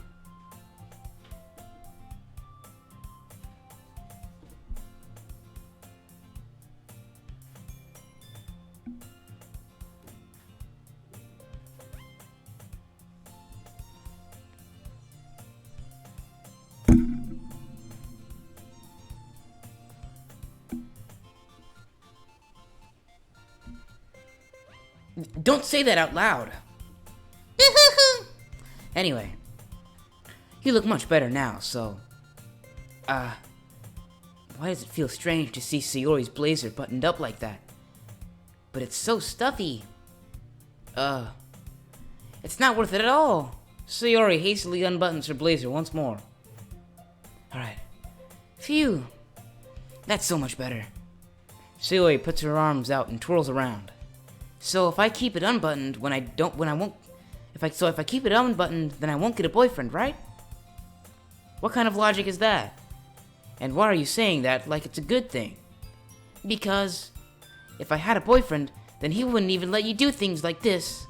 Don't say that out loud. Anyway, you look much better now, so... why does it feel strange to see Sayori's blazer buttoned up like that? But it's so stuffy. It's not worth it at all. Sayori hastily unbuttons her blazer once more. Alright. Phew. That's so much better. Sayori puts her arms out and twirls around. So if I keep it unbuttoned if I keep it unbuttoned, then I won't get a boyfriend, right? What kind of logic is that? And why are you saying that like it's a good thing? Because if I had a boyfriend, then he wouldn't even let you do things like this.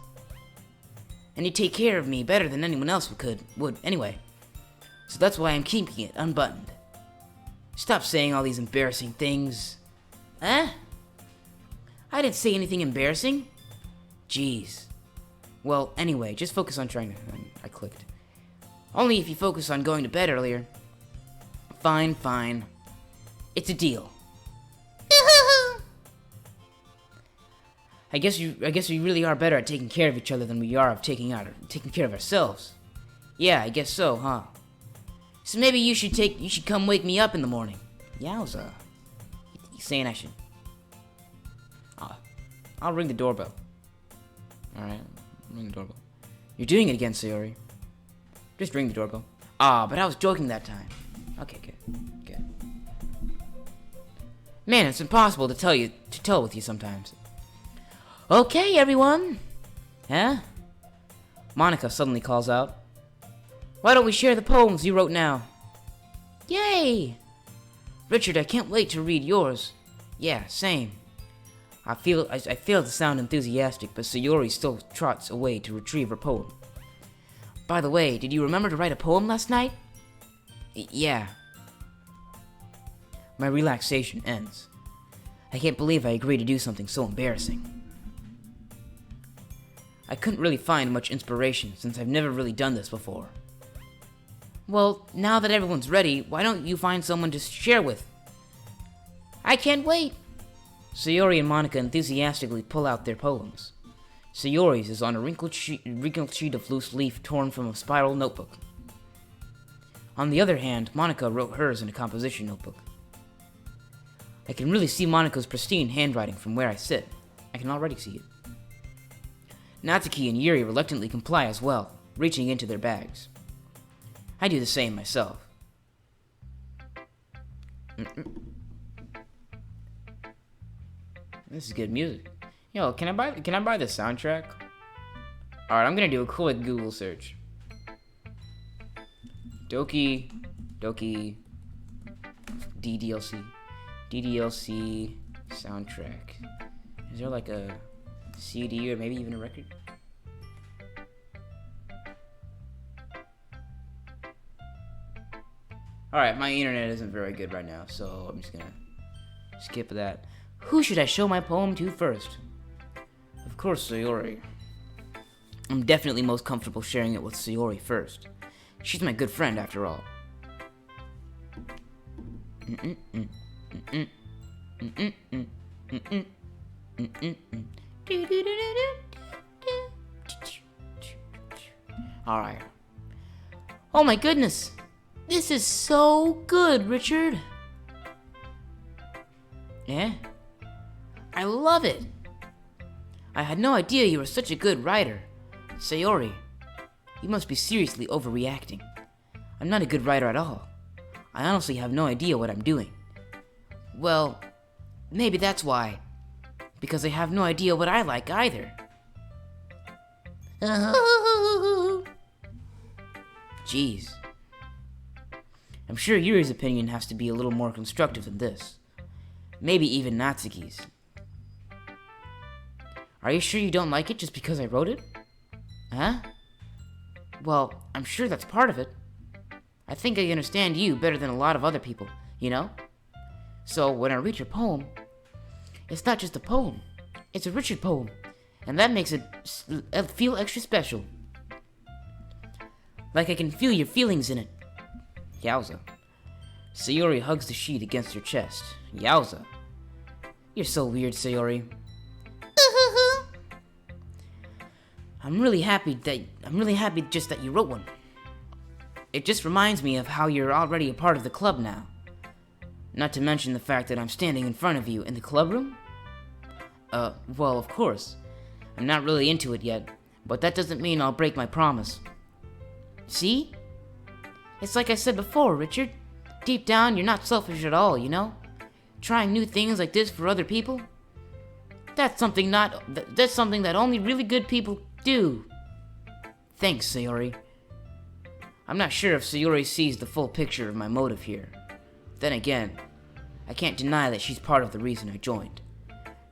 And he'd take care of me better than anyone else would anyway. So that's why I'm keeping it unbuttoned. Stop saying all these embarrassing things. Huh? I didn't say anything embarrassing. Jeez. Well, anyway, just focus on trying to... I clicked. Only if you focus on going to bed earlier. Fine. It's a deal. I guess we really are better at taking care of each other than we are of taking care of ourselves. Yeah, I guess so, huh? So maybe you should come wake me up in the morning. Yowza. You saying I should... I'll ring the doorbell. Alright, ring the doorbell. You're doing it again, Sayori. Just ring the doorbell. But I was joking that time. Okay, good. Man, it's impossible to tell with you sometimes. Okay, everyone. Huh? Monica suddenly calls out. Why don't we share the poems you wrote now? Yay! Richard, I can't wait to read yours. Yeah, same. I fail to sound enthusiastic, but Sayori still trots away to retrieve her poem. By the way, did you remember to write a poem last night? Yeah. My relaxation ends. I can't believe I agreed to do something so embarrassing. I couldn't really find much inspiration since I've never really done this before. Well, now that everyone's ready, why don't you find someone to share with? I can't wait! Sayori and Monica enthusiastically pull out their poems. Sayori's is on a wrinkled sheet of loose leaf torn from a spiral notebook. On the other hand, Monica wrote hers in a composition notebook. I can really see Monica's pristine handwriting from where I sit. I can already see it. Natsuki and Yuri reluctantly comply as well, reaching into their bags. I do the same myself. This is good music. Yo, can I buy the soundtrack? Alright, I'm gonna do a quick Google search. Doki Doki DDLC soundtrack. Is there like a CD or maybe even a record? Alright, my internet isn't very good right now, so I'm just gonna skip that. Who should I show my poem to first? Of course, Sayori. I'm definitely most comfortable sharing it with Sayori first. She's my good friend, after all. Alright. Oh my goodness! This is so good, Richard! Eh? I love it! I had no idea you were such a good writer. Sayori, you must be seriously overreacting. I'm not a good writer at all. I honestly have no idea what I'm doing. Well, maybe that's why. because they have no idea what I like either. Jeez. I'm sure Yuri's opinion has to be a little more constructive than this. Maybe even Natsuki's. Are you sure you don't like it just because I wrote it? Huh? Well, I'm sure that's part of it. I think I understand you better than a lot of other people, you know? So when I read your poem, it's not just a poem. It's a Richard poem. And that makes it feel extra special. Like I can feel your feelings in it. Yowza. Sayori hugs the sheet against her chest. Yowza. You're so weird, Sayori. I'm really happy just that you wrote one. It just reminds me of how you're already a part of the club now. Not to mention the fact that I'm standing in front of you in the club room? Well, of course. I'm not really into it yet, but that doesn't mean I'll break my promise. See? It's like I said before, Richard. Deep down, you're not selfish at all, you know? Trying new things like this for other people? That's something that only really good people do. Thanks, Sayori. I'm not sure if Sayori sees the full picture of my motive here. Then again, I can't deny that she's part of the reason I joined.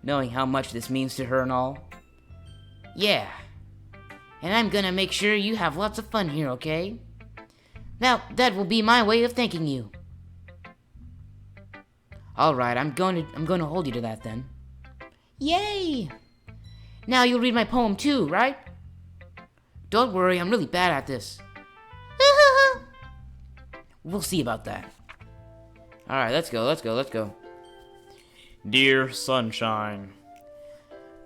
Knowing how much this means to her and all. Yeah. And I'm gonna make sure you have lots of fun here, okay? Now, that will be my way of thanking you. Alright, I'm gonna hold you to that then. Yay! Now you'll read my poem too, right? Don't worry, I'm really bad at this. We'll see about that. Alright, let's go. Dear Sunshine,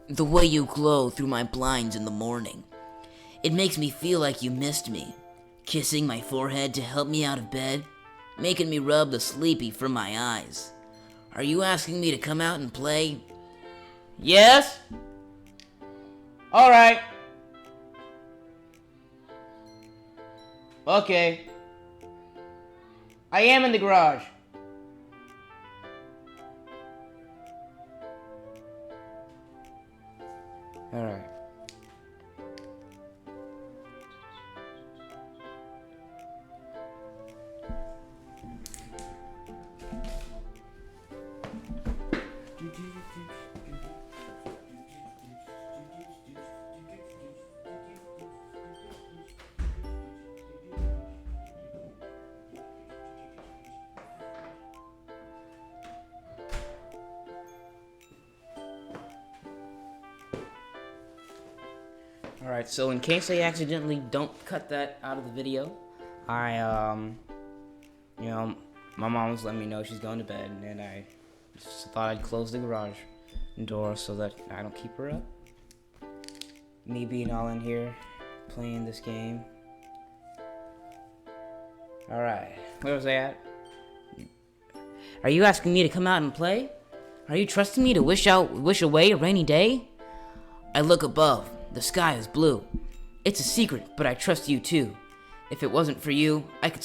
The way you glow through my blinds in the morning. It makes me feel like you missed me. Kissing my forehead to help me out of bed. Making me rub the sleepy from my eyes. Are you asking me to come out and play? Yes? Alright. Okay. I am in the garage. Alright. Alright, so in case I accidentally don't cut that out of the video, my mom's letting me know she's going to bed, and I just thought I'd close the garage door so that I don't keep her up. Me being all in here, playing this game. Alright, where was I at? Are you asking me to come out and play? Are you trusting me to wish away a rainy day? I look above. The sky is blue. It's a secret, but I trust you too. If it wasn't for you, I could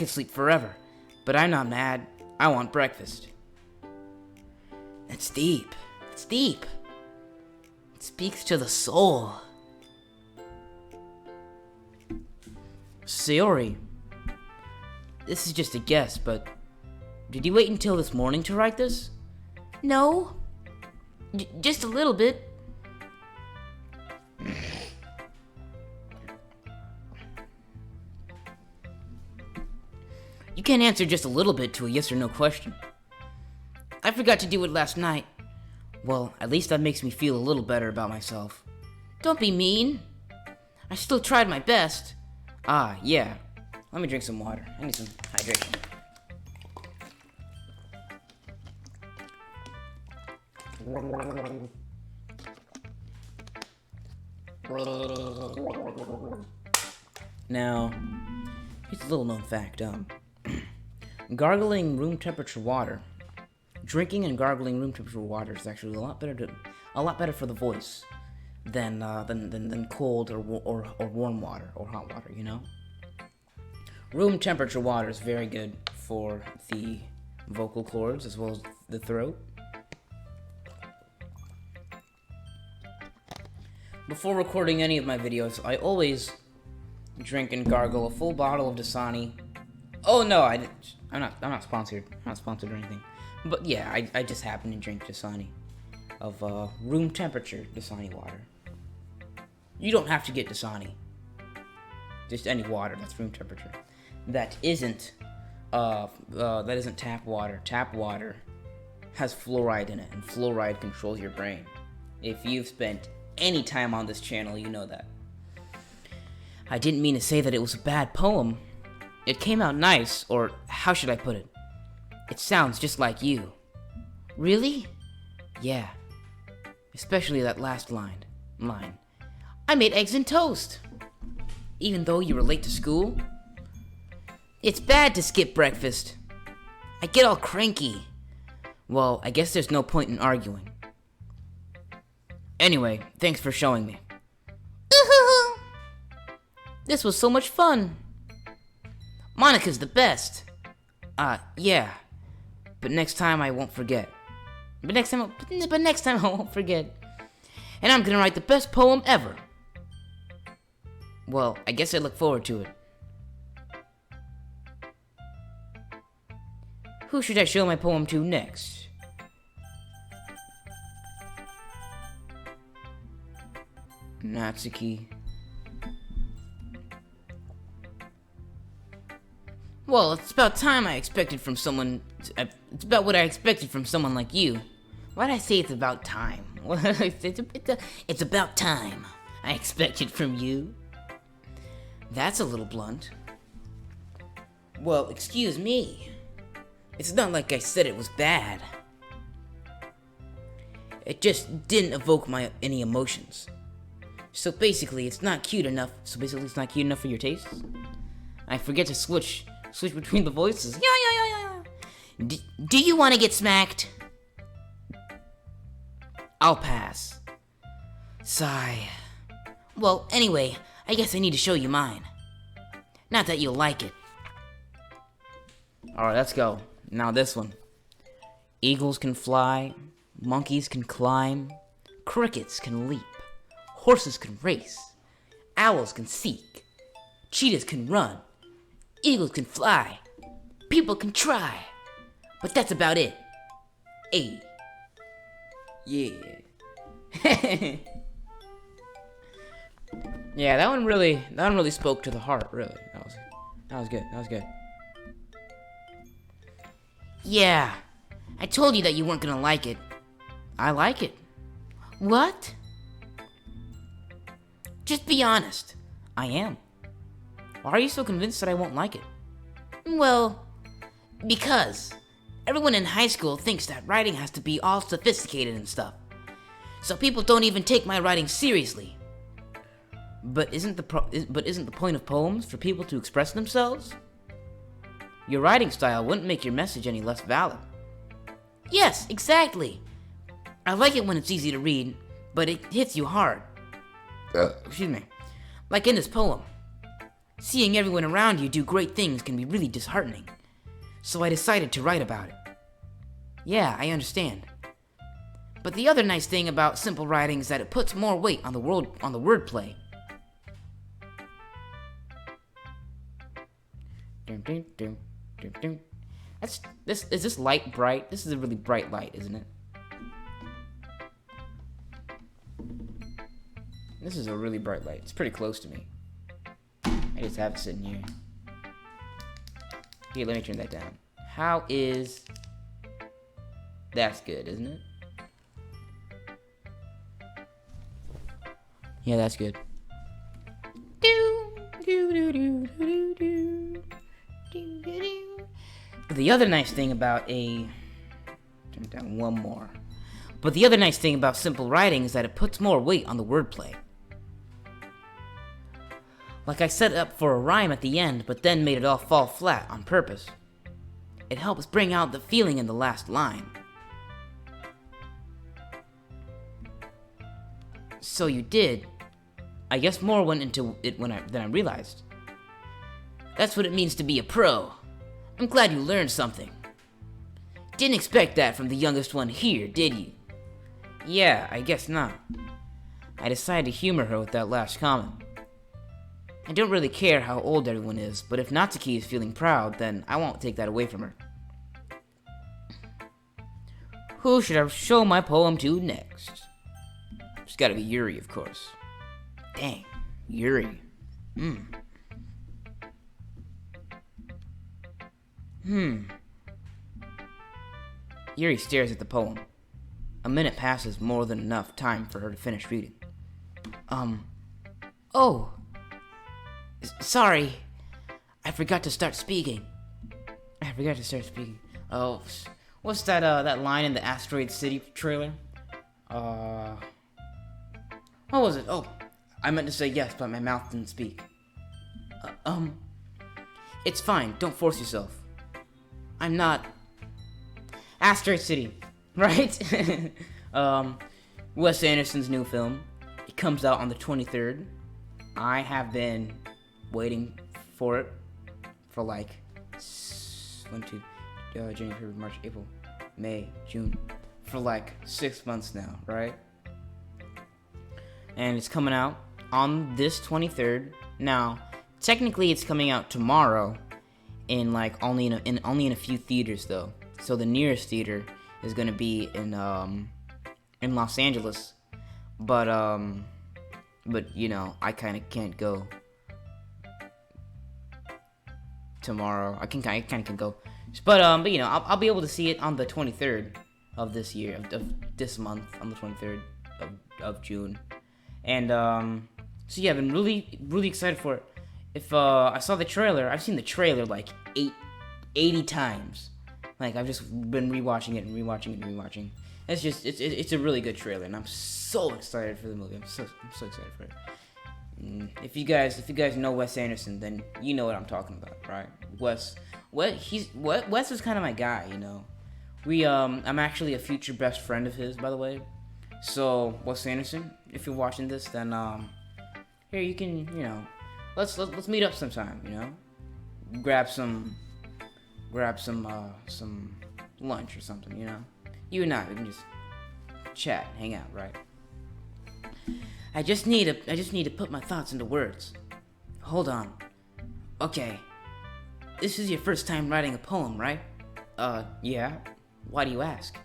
sleep forever. But I'm not mad. I want breakfast. That's deep. It's deep. It speaks to the soul. Sayori, this is just a guess, but did you wait until this morning to write this? No. Just a little bit. You can't answer just a little bit to a yes or no question. I forgot to do it last night. Well, at least that makes me feel a little better about myself. Don't be mean. I still tried my best. Ah, yeah. Let me drink some water. I need some hydration. Now, here's a little known fact. Gargling room temperature water. Drinking and gargling room temperature water is actually a lot better for the voice than cold or warm water or hot water, you know? Room temperature water is very good for the vocal cords as well as the throat. Before recording any of my videos, I always drink and gargle a full bottle of Dasani. Oh no, I'm not sponsored. I'm not sponsored or anything. But yeah, I just happen to drink Dasani of room temperature Dasani water. You don't have to get Dasani. Just any water that's room temperature. That isn't tap water. Tap water has fluoride in it, and fluoride controls your brain. If you've spent any time on this channel, you know that. I didn't mean to say that it was a bad poem. It came out nice, or how should I put it? It sounds just like you. Really? Yeah. Especially that last line. I made eggs and toast. Even though you were late to school? It's bad to skip breakfast. I get all cranky. Well, I guess there's no point in arguing. Anyway, thanks for showing me. This was so much fun. Monica's the best. Yeah. But next time I won't forget. But next time I won't forget. And I'm gonna write the best poem ever. Well, I guess I look forward to it. Who should I show my poem to next? Natsuki. Well, it's about time I expected from someone. It's about what I expected from someone like you. Why'd I say it's about time? It's about time I expected from you. That's a little blunt. Well, excuse me. It's not like I said it was bad. It just didn't evoke any emotions. So basically, it's not cute enough. For your tastes. I forget to switch between the voices. Yeah. Do you want to get smacked? I'll pass. Sigh. Well, anyway, I guess I need to show you mine. Not that you'll like it. Alright, let's go. Now this one. Eagles can fly, monkeys can climb, crickets can leap, horses can race, owls can seek, cheetahs can run, eagles can fly, people can try, but that's about it. Ayy. Yeah. Yeah, that one really spoke to the heart, really. That was good. Yeah, I told you that you weren't gonna like it. I like it. What? Just be honest. I am. Why are you so convinced that I won't like it? Well, because everyone in high school thinks that writing has to be all sophisticated and stuff. So people don't even take my writing seriously. But isn't the point of poems for people to express themselves? Your writing style wouldn't make your message any less valid. Yes, exactly. I like it when it's easy to read, but it hits you hard. Excuse me. Like in this poem. Seeing everyone around you do great things can be really disheartening. So I decided to write about it. Yeah, I understand. But the other nice thing about simple writing is that it puts more weight on the wordplay. Is this light bright? This is a really bright light, isn't it? This is a really bright light. It's pretty close to me. I just have it sitting here. Here, let me turn that down. How is... That's good, isn't it? Yeah, that's good. But the other nice thing about turn it down one more. But the other nice thing about simple writing is that it puts more weight on the wordplay. Like I set it up for a rhyme at the end, but then made it all fall flat on purpose. It helps bring out the feeling in the last line. So you did. I guess more went into it than I realized. That's what it means to be a pro. I'm glad you learned something. Didn't expect that from the youngest one here, did you? Yeah, I guess not. I decided to humor her with that last comment. I don't really care how old everyone is, but if Natsuki is feeling proud, then I won't take that away from her. Who should I show my poem to next? It's gotta be Yuri, of course. Dang, Yuri. Yuri stares at the poem. A minute passes, more than enough time for her to finish reading. Oh. Sorry. I forgot to start speaking. Oh, what's that line in the Asteroid City trailer? What was it? Oh, I meant to say yes, but my mouth didn't speak. It's fine. Don't force yourself. I'm not... Asteroid City, right? Wes Anderson's new film. It comes out on the 23rd. I have been waiting for it for like January, February, March, April, May, June, for like 6 months now, right? And it's coming out on this 23rd. Now, technically, it's coming out tomorrow, in like only in a few theaters though. So the nearest theater is gonna be in Los Angeles, but you know, I kind of can't go tomorrow. I kind of can go, but you know, I'll be able to see it on the 23rd of this year, of this month, on the 23rd of June, and so yeah, I've been really excited for it. If I saw the trailer, I've seen the trailer like 80 times. Like, I've just been rewatching it and rewatching. It's a really good trailer, and I'm so excited for the movie. I'm so excited for it. If you guys know Wes Anderson, then you know what I'm talking about, right? Wes is kind of my guy, you know. I'm actually a future best friend of his, by the way. So Wes Anderson, if you're watching this, then here you can, you know, let's meet up sometime, you know. Grab some lunch or something, you know. You and I, we can just chat, hang out, right? I just need to put my thoughts into words. Hold on. Okay. This is your first time writing a poem, right? Yeah. Why do you ask?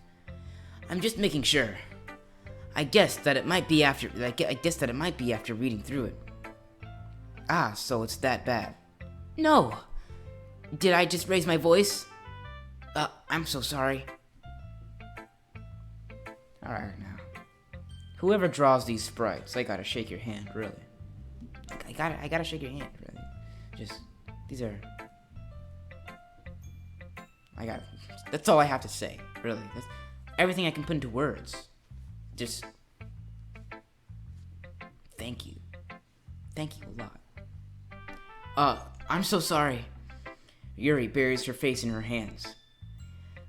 I'm just making sure. I guess that it might be after reading through it. Ah, so it's that bad. No. Did I just raise my voice? I'm so sorry. Alright now. Whoever draws these sprites, I gotta shake your hand, really. I gotta shake your hand, really. Just, these are... That's all I have to say, really. That's everything I can put into words. Just... Thank you. Thank you a lot. I'm so sorry. Yuri buries her face in her hands.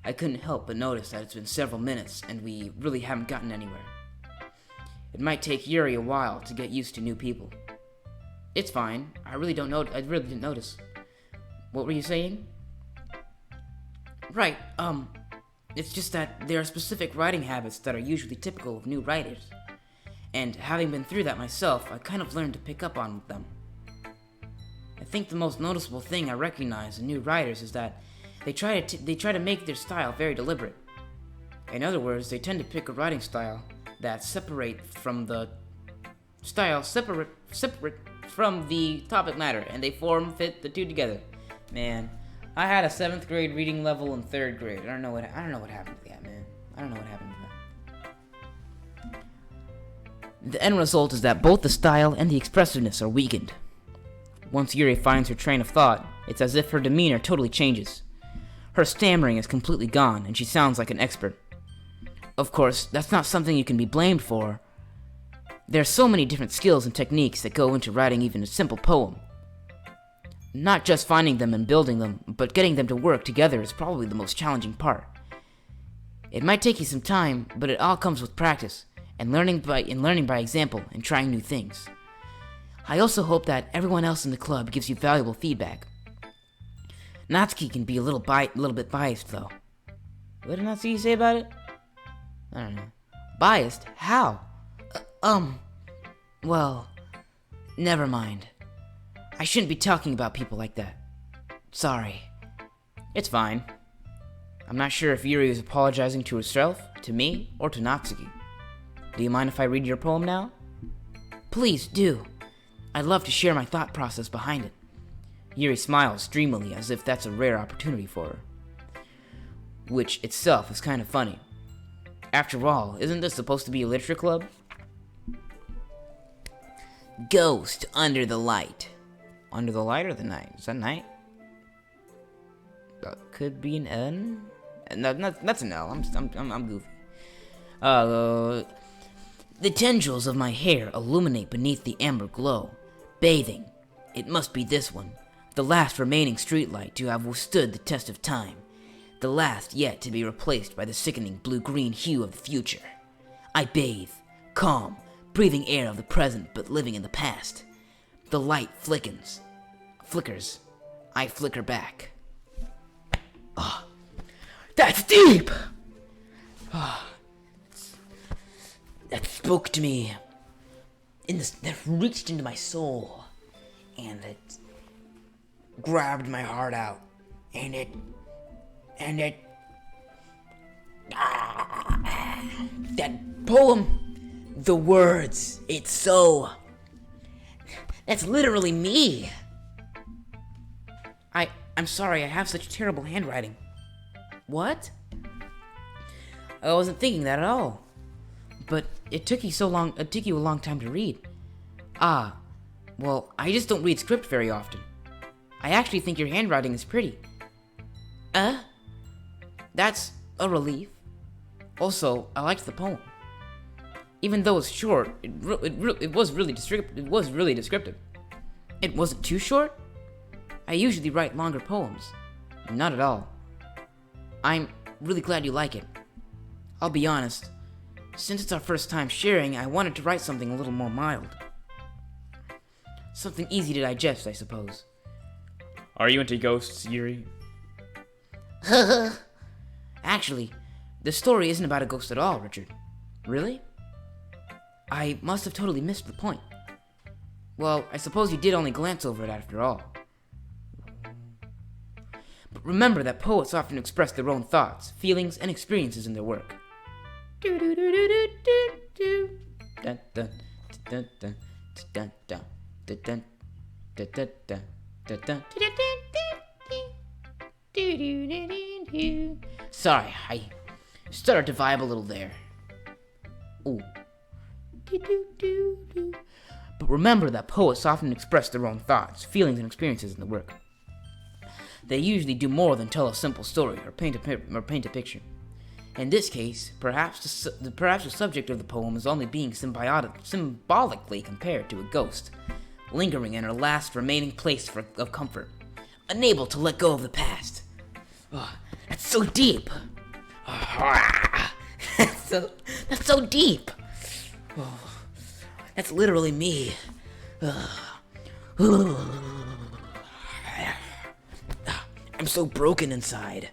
I couldn't help but notice that it's been several minutes and we really haven't gotten anywhere. It might take Yuri a while to get used to new people. It's fine. I really didn't notice. What were you saying? Right, it's just that there are specific writing habits that are usually typical of new writers. And having been through that myself, I kind of learned to pick up on them. I think the most noticeable thing I recognize in new writers is that they try to make their style very deliberate. In other words, they tend to pick a writing style that's separate from the topic matter, and they fit the two together. Man, I had a 7th grade reading level in 3rd grade. I don't know what happened to that, man. I don't know what happened to that. The end result is that both the style and the expressiveness are weakened. Once Yuri finds her train of thought, it's as if her demeanor totally changes. Her stammering is completely gone, and she sounds like an expert. Of course, that's not something you can be blamed for. There are so many different skills and techniques that go into writing even a simple poem. Not just finding them and building them, but getting them to work together is probably the most challenging part. It might take you some time, but it all comes with practice, and learning by example and trying new things. I also hope that everyone else in the club gives you valuable feedback. Natsuki can be a little bit biased, though. What did Natsuki say about it? I don't know. Biased? How? Well, never mind. I shouldn't be talking about people like that. Sorry. It's fine. I'm not sure if Yuri is apologizing to herself, to me, or to Natsuki. Do you mind if I read your poem now? Please do. I'd love to share my thought process behind it. Yuri smiles dreamily as if that's a rare opportunity for her. Which itself is kind of funny. After all, isn't this supposed to be a literature club? Ghost under the light. Under the light or the night? Is that night? Could be an N? No, that's an L. I'm goofy. The tendrils of my hair illuminate beneath the amber glow. Bathing. It must be this one. The last remaining streetlight to have withstood the test of time. The last yet to be replaced by the sickening blue-green hue of the future. I bathe, calm, breathing air of the present but living in the past. The light flickers. I flicker back. Ah, that's deep! Ah, that spoke to me. That reached into my soul. And it grabbed my heart out. And it that poem, the words, it's so, that's literally me. I'm sorry, I have such terrible handwriting. What? I wasn't thinking that at all. But it took you a long time to read. Ah, well, I just don't read script very often. I actually think your handwriting is pretty. That's a relief. Also, I liked the poem. Even though it's short, it was really descriptive. It wasn't too short? I usually write longer poems. Not at all. I'm really glad you like it. I'll be honest. Since it's our first time sharing, I wanted to write something a little more mild. Something easy to digest, I suppose. Are you into ghosts, Yuri? Actually, the story isn't about a ghost at all, Richard. Really? I must have totally missed the point. Well, I suppose you did only glance over it after all. But remember that poets often express their own thoughts, feelings, and experiences in their work. Sorry, I started to vibe a little there. Ooh. But remember that poets often express their own thoughts, feelings, and experiences in the work. They usually do more than tell a simple story or paint a picture. In this case, perhaps the subject of the poem is only being symbolically compared to a ghost, lingering in her last remaining place of comfort, unable to let go of the past. Oh, that's so deep. That's so deep. Oh, that's literally me. I'm so broken inside.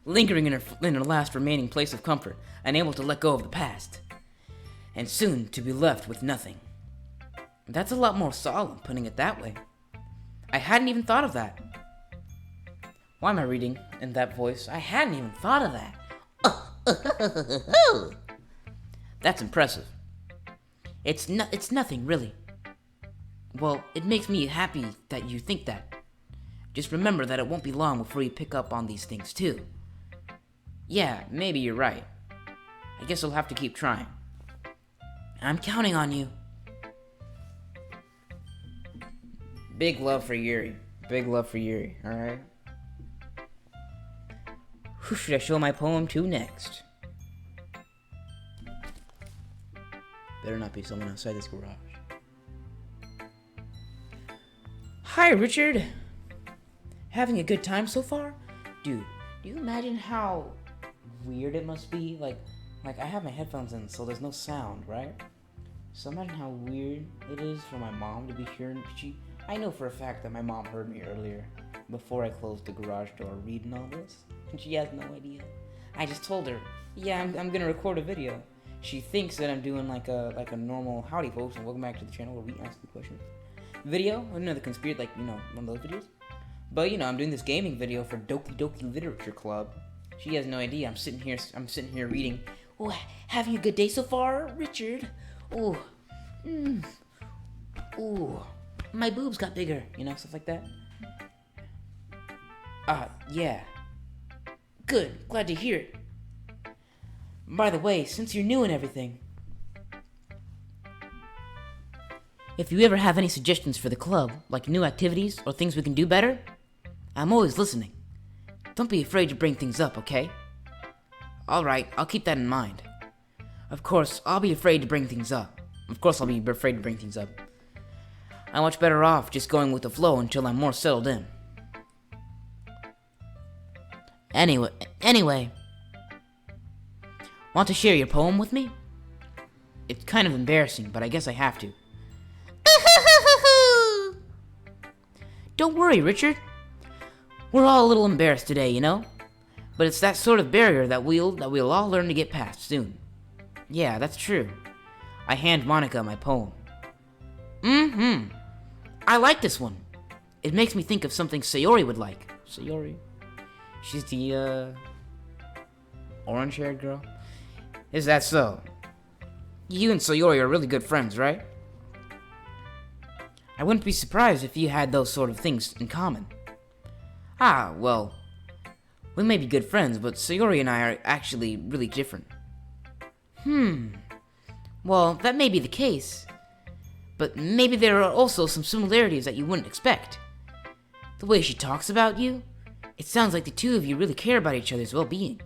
Lingering in her last remaining place of comfort, unable to let go of the past, and soon to be left with nothing. That's a lot more solemn, putting it that way. I hadn't even thought of that. Why am I reading in that voice? I hadn't even thought of that. That's impressive. It's nothing, really. Well, it makes me happy that you think that. Just remember that it won't be long before you pick up on these things, too. Yeah, maybe you're right. I guess I'll have to keep trying. I'm counting on you. Big love for Yuri. Big love for Yuri, alright? Who should I show my poem to next? Better not be someone outside this garage. Hi, Richard. Having a good time so far? Dude, do you imagine how weird it must be? Like I have my headphones in, so there's no sound, right? So imagine how weird it is for my mom to be hearing. I know for a fact that my mom heard me earlier, before I closed the garage door, reading all this, and she has no idea. I just told her, yeah, I'm gonna record a video. She thinks that I'm doing like a normal howdy folks and welcome back to the channel where we ask the questions video. Another conspiracy, like, one of those videos. But I'm doing this gaming video for Doki Doki Literature Club. She has no idea. I'm sitting here reading. Oh, having a good day so far, Richard? Oh, oh, my boobs got bigger. Stuff like that. Yeah. Good. Glad to hear it. By the way, since you're new and everything, if you ever have any suggestions for the club, like new activities or things we can do better, I'm always listening. Don't be afraid to bring things up, okay? Alright, I'll keep that in mind. Of course, I'll be afraid to bring things up. I'm much better off just going with the flow until I'm more settled in. Anyway, want to share your poem with me? It's kind of embarrassing, but I guess I have to. Don't worry, Richard. We're all a little embarrassed today, But it's that sort of barrier that we'll all learn to get past soon. Yeah, that's true. I hand Monica my poem. I like this one. It makes me think of something Sayori would like. Sayori? She's the, orange-haired girl? Is that so? You and Sayori are really good friends, right? I wouldn't be surprised if you had those sort of things in common. Well, we may be good friends, but Sayori and I are actually really different. Well, that may be the case, but maybe there are also some similarities that you wouldn't expect. The way she talks about you, it sounds like the two of you really care about each other's well-being.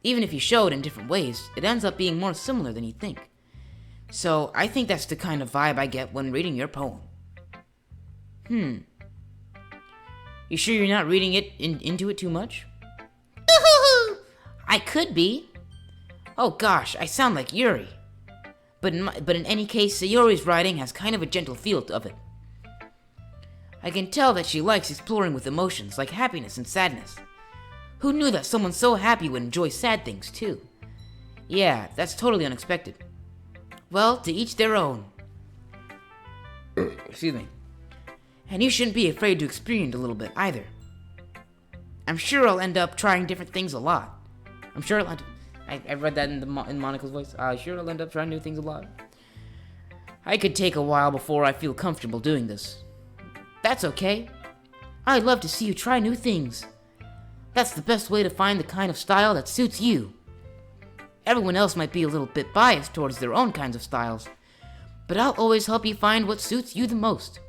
Even if you show it in different ways, it ends up being more similar than you think. So, I think that's the kind of vibe I get when reading your poem. You sure you're not reading it into it too much? I could be. Oh gosh, I sound like Yuri. But in any case, Sayori's writing has kind of a gentle feel of it. I can tell that she likes exploring with emotions like happiness and sadness. Who knew that someone so happy would enjoy sad things too? Yeah, that's totally unexpected. Well, to each their own. Excuse me. And you shouldn't be afraid to experiment a little bit either. I'm sure I'll end up trying different things a lot. I read that in Monica's voice. Sure I'll end up trying new things a lot. I could take a while before I feel comfortable doing this. That's okay. I'd love to see you try new things. That's the best way to find the kind of style that suits you. Everyone else might be a little bit biased towards their own kinds of styles, but I'll always help you find what suits you the most.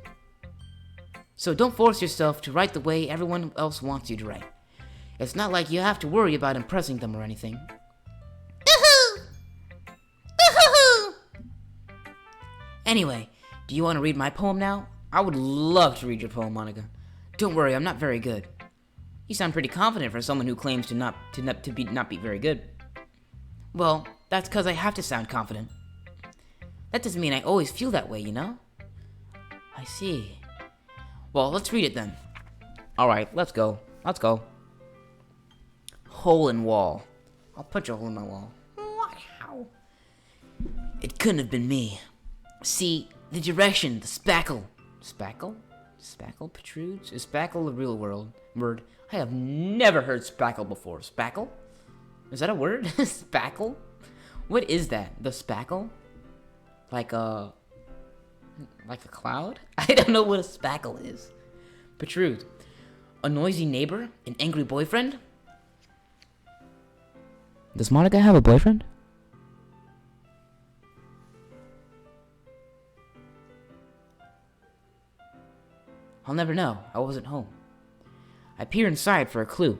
So don't force yourself to write the way everyone else wants you to write. It's not like you have to worry about impressing them or anything. Anyway, do you want to read my poem now? I would love to read your poem, Monica. Don't worry, I'm not very good. You sound pretty confident for someone who claims to not be very good. Well, that's because I have to sound confident. That doesn't mean I always feel that way, I see. Well, let's read it then. Alright, let's go. Hole in wall. I'll punch a hole in my wall. Wow. It couldn't have been me. See, the direction, the spackle. Spackle? Spackle protrudes? Is spackle a real word? I have never heard spackle before. Spackle? Is that a word? Spackle? What is that? The spackle? Like a cloud? I don't know what a spackle is. Protrude. A noisy neighbor? An angry boyfriend? Does Monica have a boyfriend? I'll never know. I wasn't home. I peer inside for a clue.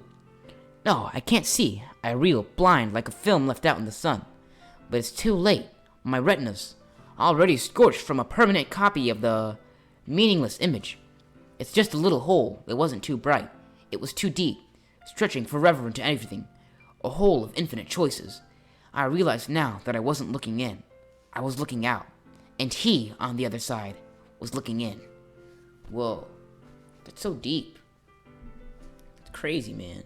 No, I can't see. I reel, blind, like a film left out in the sun. But it's too late. My retina's already scorched from a permanent copy of the meaningless image. It's just a little hole. It wasn't too bright. It was too deep, stretching forever into everything. A hole of infinite choices. I realized now that I wasn't looking in. I was looking out. And he, on the other side, was looking in. Whoa. That's so deep. It's crazy, man.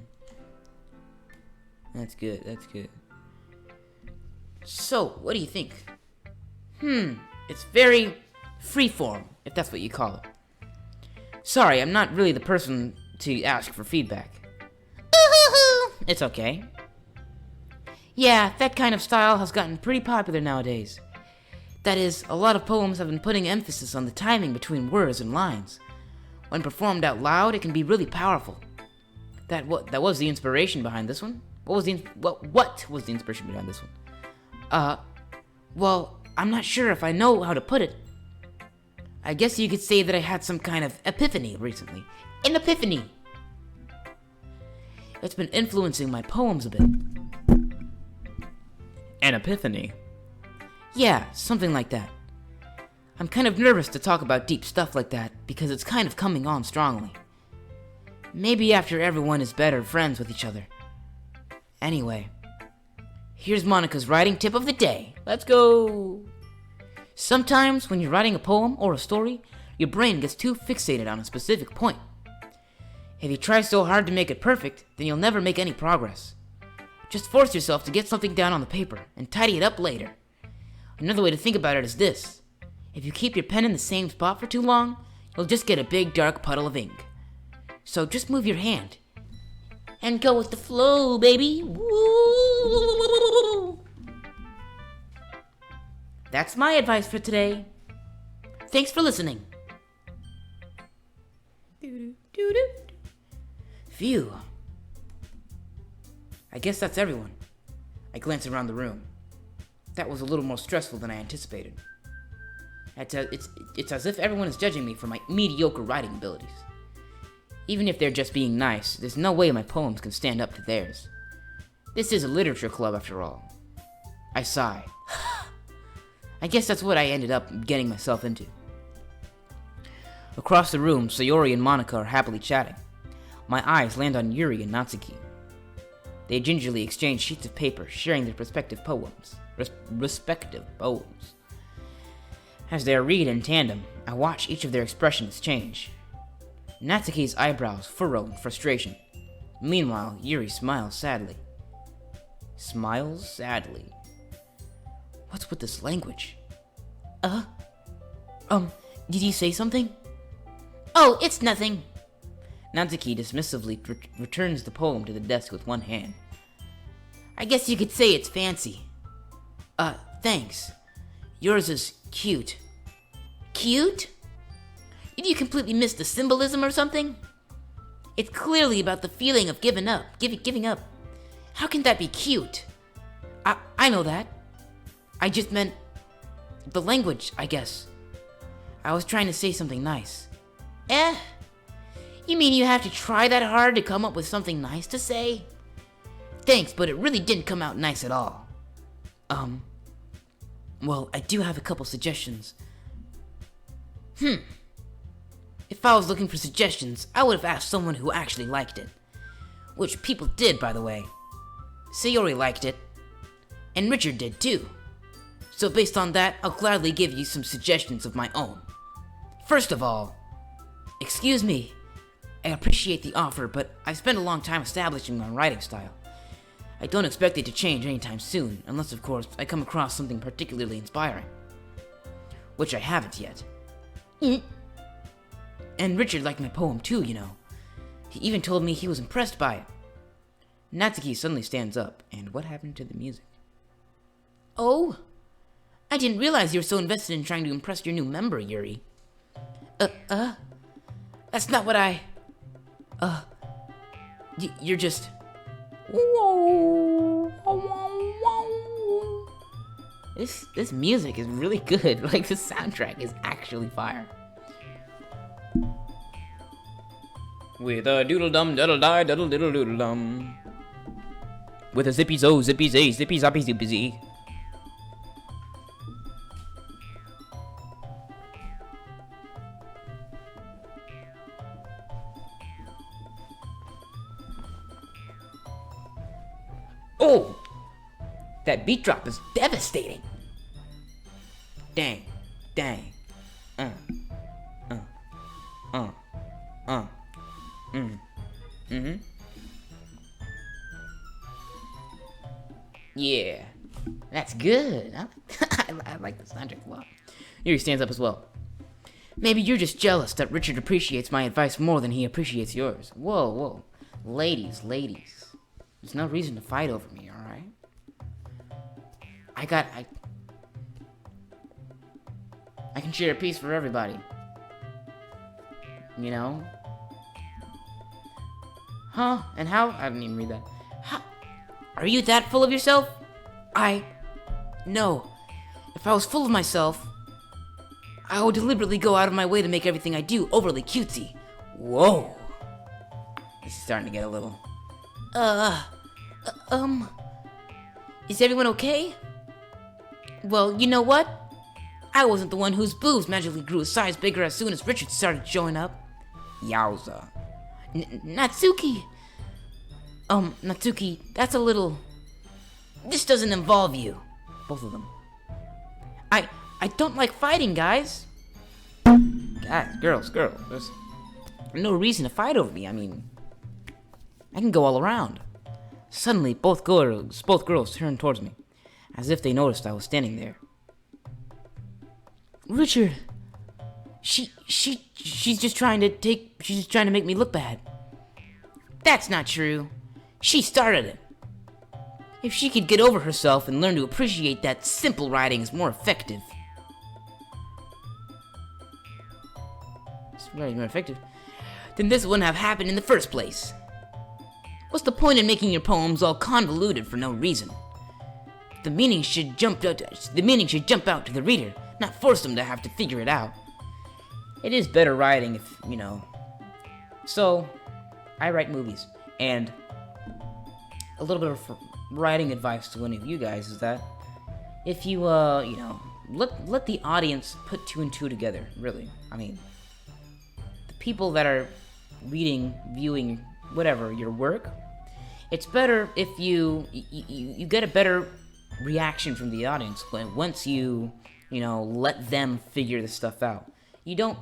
That's good, that's good. So, what do you think? It's very freeform, if that's what you call it. Sorry, I'm not really the person to ask for feedback. It's okay. Yeah, that kind of style has gotten pretty popular nowadays. That is, a lot of poems have been putting emphasis on the timing between words and lines. When performed out loud, it can be really powerful. That was the inspiration behind this one? What was the inspiration behind this one? Well, I'm not sure if I know how to put it. I guess you could say that I had some kind of epiphany recently. An epiphany! It's been influencing my poems a bit. An epiphany. Yeah, something like that. I'm kind of nervous to talk about deep stuff like that because it's kind of coming on strongly. Maybe after everyone is better friends with each other. Anyway, here's Monica's writing tip of the day. Let's go! Sometimes when you're writing a poem or a story, your brain gets too fixated on a specific point. If you try so hard to make it perfect, then you'll never make any progress. Just force yourself to get something down on the paper and tidy it up later. Another way to think about it is this. If you keep your pen in the same spot for too long, you'll just get a big dark puddle of ink. So just move your hand and go with the flow, baby. Woo! That's my advice for today. Thanks for listening. Phew. I guess that's everyone. I glance around the room. That was a little more stressful than I anticipated. It's as if everyone is judging me for my mediocre writing abilities. Even if they're just being nice, there's no way my poems can stand up to theirs. This is a literature club after all. I sigh. I guess that's what I ended up getting myself into. Across the room, Sayori and Monica are happily chatting. My eyes land on Yuri and Natsuki. They gingerly exchange sheets of paper, sharing their respective poems. As they read in tandem, I watch each of their expressions change. Natsuki's eyebrows furrow in frustration. Meanwhile, Yuri smiles sadly. What's with this language? Did you say something? Oh, it's nothing. Natsuki dismissively returns the poem to the desk with one hand. I guess you could say it's fancy. Thanks. Yours is cute. Cute? Did you completely miss the symbolism or something? It's clearly about the feeling of giving up. How can that be cute? I know that. I just meant the language, I guess. I was trying to say something nice. You mean you have to try that hard to come up with something nice to say? Thanks, but it really didn't come out nice at all. Well, I do have a couple suggestions. If I was looking for suggestions, I would have asked someone who actually liked it. Which people did, by the way. Sayori liked it. And Richard did too. So based on that, I'll gladly give you some suggestions of my own. First of all, excuse me, I appreciate the offer, but I've spent a long time establishing my writing style. I don't expect it to change anytime soon, unless of course I come across something particularly inspiring. Which I haven't yet. And Richard liked my poem too, you know. He even told me he was impressed by it. Natsuki suddenly stands up, and what happened to the music? Oh? I didn't realize you were so invested in trying to impress your new member, Yuri. That's not what I... You're just... This music is really good. Like, the soundtrack is actually fire. With a doodle dum doodle die doodle diddle doodle dum. With a zippy zo zippy zay zippy zappy zippy zee. Oh! That beat drop is devastating. Dang. good. I like this soundtrack a lot. Yuri stands up as well. Maybe you're just jealous that Richard appreciates my advice more than he appreciates yours. Whoa. Ladies. There's no reason to fight over me, alright? I can share a piece for everybody. You know? Huh? And how? I didn't even read that. How? Are you that full of yourself? No. If I was full of myself, I would deliberately go out of my way to make everything I do overly cutesy. Whoa. This is starting to get a little... Is everyone okay? Well, you know what? I wasn't the one whose boobs magically grew a size bigger as soon as Richard started showing up. Yowza. Natsuki! Natsuki, that's a little... This doesn't involve you. Both of them. I don't like fighting, guys. Guys, girls, there's no reason to fight over me. I mean, I can go all around. Suddenly, both girls turned towards me, as if they noticed I was standing there. Richard, she's just trying to make me look bad. That's not true. She started it. If she could get over herself and learn to appreciate that simple writing is more effective. Then this wouldn't have happened in the first place. What's the point in making your poems all convoluted for no reason? The meaning should jump out to the reader, not force them to have to figure it out. It is better writing if, you know. So, I write movies, and a little bit of writing advice to any of you guys is that if you, let the audience put two and two together, really. I mean, the people that are reading, viewing, whatever, your work, it's better if you get a better reaction from the audience once you let them figure this stuff out. You don't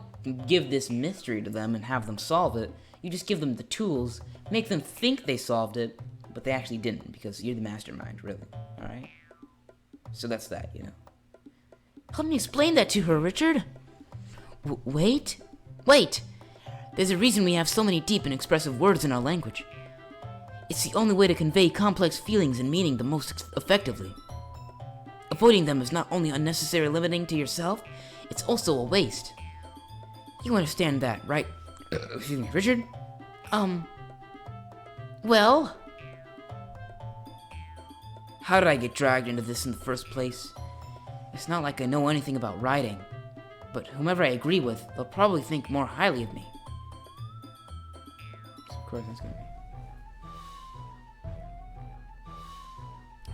give this mystery to them and have them solve it. You just give them the tools, make them think they solved it, but they actually didn't, because you're the mastermind, really. Alright? So that's that, you know. Help me explain that to her, Richard. Wait. There's a reason we have so many deep and expressive words in our language. It's the only way to convey complex feelings and meaning the most effectively. Avoiding them is not only unnecessarily limiting to yourself, it's also a waste. You understand that, right? Excuse me, Richard? Well? How did I get dragged into this in the first place? It's not like I know anything about writing, but whomever I agree with, they'll probably think more highly of me. Of course that's gonna be.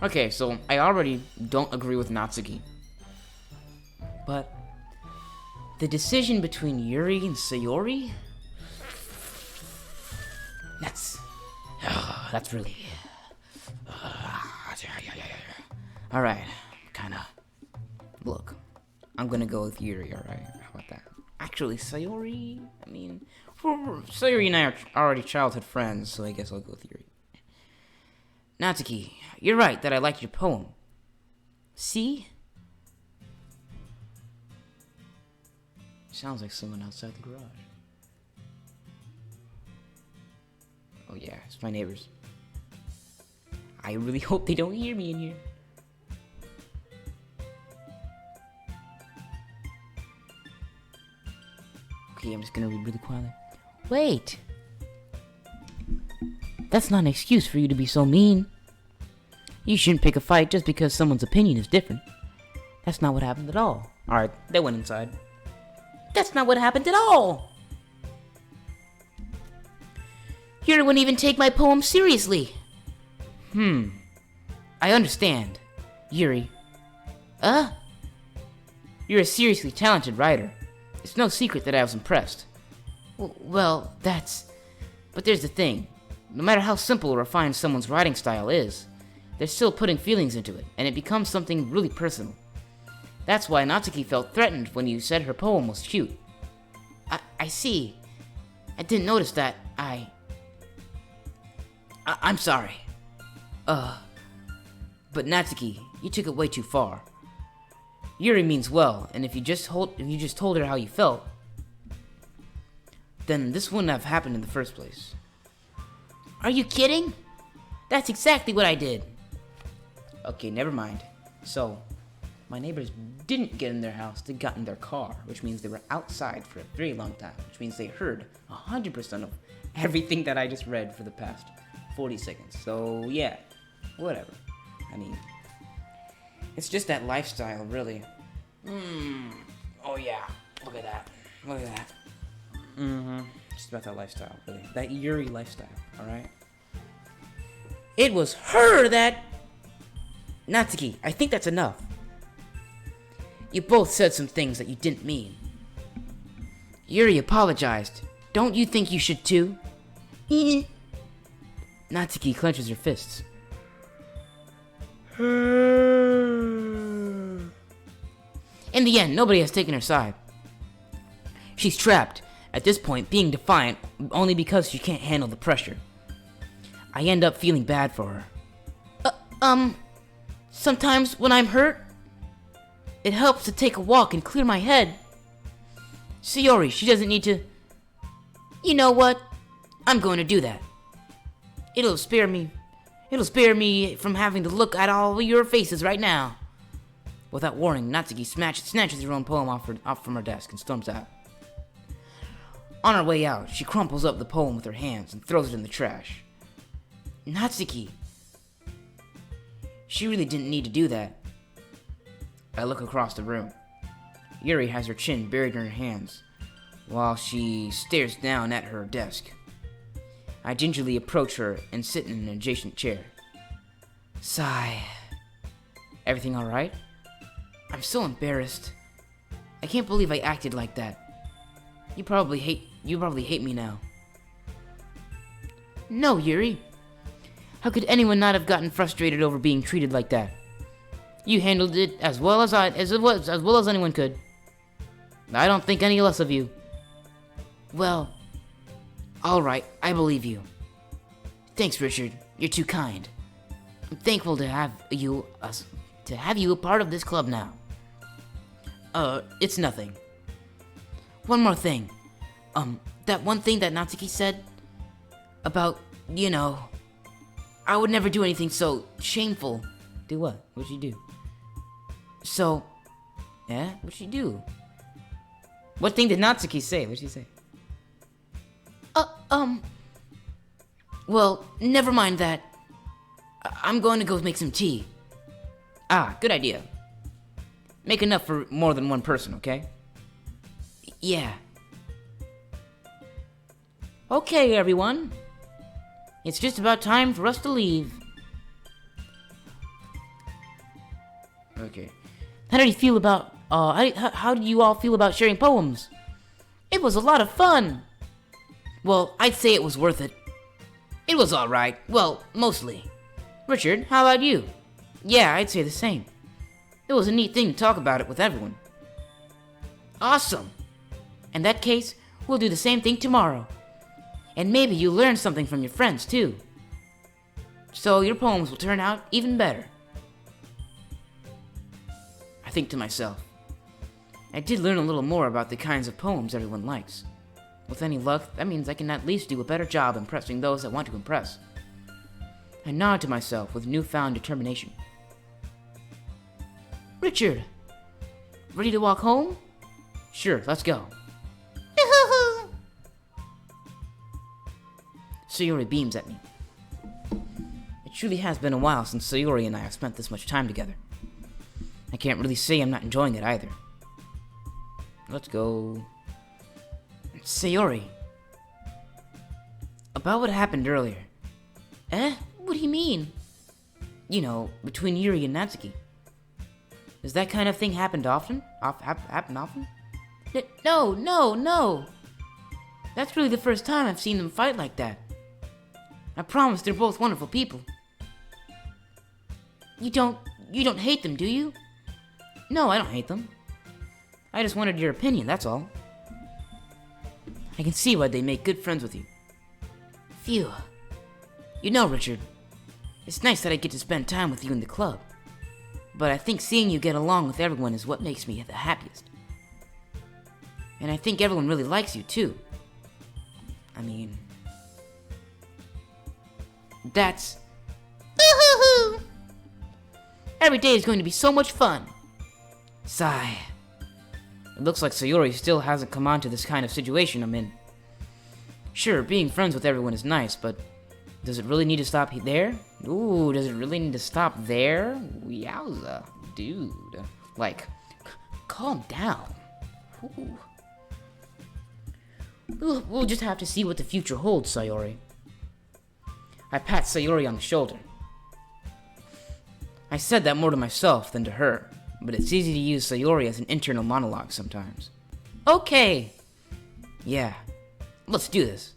Okay, so I already don't agree with Natsuki. But the decision between Yuri and Sayori? That's really... Alright, kinda. Look, I'm gonna go with Yuri, alright? How about that? Actually, Sayori, I mean... Sayori and I are already childhood friends, so I guess I'll go with Yuri. Natsuki, you're right that I liked your poem. See? Sounds like someone outside the garage. Oh yeah, it's my neighbors. I really hope they don't hear me in here. Okay, I'm just gonna read really quietly. Wait! That's not an excuse for you to be so mean. You shouldn't pick a fight just because someone's opinion is different. That's not what happened at all. Alright, they went inside. That's not what happened at all! Yuri wouldn't even take my poem seriously. I understand. Yuri. You're a seriously talented writer. It's no secret that I was impressed. Well, but there's the thing. No matter how simple or refined someone's writing style is, they're still putting feelings into it, and it becomes something really personal. That's why Natsuki felt threatened when you said her poem was cute. I see. I didn't notice that. I'm sorry. But Natsuki, You took it way too far. Yuri means well, and if you just told her how you felt, then this wouldn't have happened in the first place. Are you kidding? That's exactly what I did. Okay, never mind. So, my neighbors didn't get in their house, they got in their car, which means they were outside for a very long time, which means they heard 100% of everything that I just read for the past 40 seconds. So, yeah, whatever. I mean, it's just that lifestyle, really. Oh, yeah. Look at that. Look at that. Just about that lifestyle, really. That Yuri lifestyle, alright? It was her that... Natsuki, I think that's enough. You both said some things that you didn't mean. Yuri apologized. Don't you think you should too? Natsuki clenches her fists. In the end, nobody has taken her side. She's trapped, at this point being defiant only because she can't handle the pressure. I end up feeling bad for her. Sometimes when I'm hurt, it helps to take a walk and clear my head. Sayori, she doesn't need to... You know what? I'm going to do that. It'll spare me from having to look at all your faces right now. Without warning, Natsuki snatches her own poem off from her desk and storms out. On her way out, she crumples up the poem with her hands and throws it in the trash. Natsuki. She really didn't need to do that. I look across the room. Yuri has her chin buried in her hands, while she stares down at her desk. I gingerly approach her and sit in an adjacent chair. Sigh. Everything alright? I'm so embarrassed. I can't believe I acted like that. You probably hate me now. No, Yuri. How could anyone not have gotten frustrated over being treated like that? You handled it as well as anyone could. I don't think any less of you. Well, all right, I believe you. Thanks, Richard. You're too kind. I'm thankful to have you a part of this club now. It's nothing. One more thing. That one thing that Natsuki said about, I would never do anything so shameful. Do what? What'd she do? So, yeah? What'd she do? What thing did Natsuki say? What'd she say? Well, never mind that. I'm going to go make some tea. Ah, good idea. Make enough for more than one person, okay? Yeah. Okay, everyone. It's just about time for us to leave. Okay. How did you feel about, how did you all feel about sharing poems? It was a lot of fun. Well, I'd say it was worth it. It was alright. Well, mostly. Richard, how about you? Yeah, I'd say the same. It was a neat thing to talk about it with everyone. Awesome. In that case, we'll do the same thing tomorrow. And maybe you'll learn something from your friends, too. So your poems will turn out even better. I think to myself, I did learn a little more about the kinds of poems everyone likes. With any luck, that means I can at least do a better job impressing those I want to impress. I nod to myself with newfound determination. Richard, ready to walk home? Sure, let's go. Sayori beams at me. It truly has been a while since Sayori and I have spent this much time together. I can't really say I'm not enjoying it either. Let's go. Sayori. About what happened earlier. What do you mean? Between Yuri and Natsuki. Does that kind of thing happen often? Happen often? No. That's really the first time I've seen them fight like that. I promise they're both wonderful people. You don't hate them, do you? No, I don't hate them. I just wanted your opinion, that's all. I can see why they make good friends with you. Phew. Richard, it's nice that I get to spend time with you in the club. But I think seeing you get along with everyone is what makes me the happiest. And I think everyone really likes you, too. I mean... That's... Every day is going to be so much fun. Sigh. It looks like Sayori still hasn't come on to this kind of situation I'm in. Sure, being friends with everyone is nice, but does it really need to stop there? Ooh, does it really need to stop there? Yowza, dude. Like, calm down. Ooh. We'll just have to see what the future holds, Sayori. I pat Sayori on the shoulder. I said that more to myself than to her, but it's easy to use Sayori as an internal monologue sometimes. Okay. Yeah. Let's do this.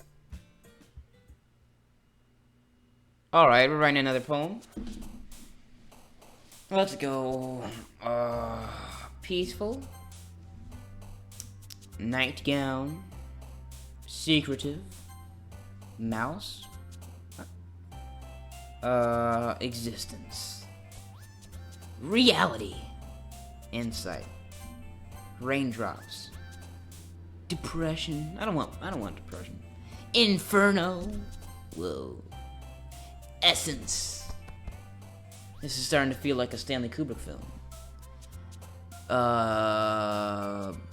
Alright, we're writing another poem. Let's go. Peaceful. Nightgown. Secretive. Mouse. Existence. Reality. Insight. Raindrops. Depression. I don't want depression. Inferno. Whoa. Essence. This is starting to feel like a Stanley Kubrick film.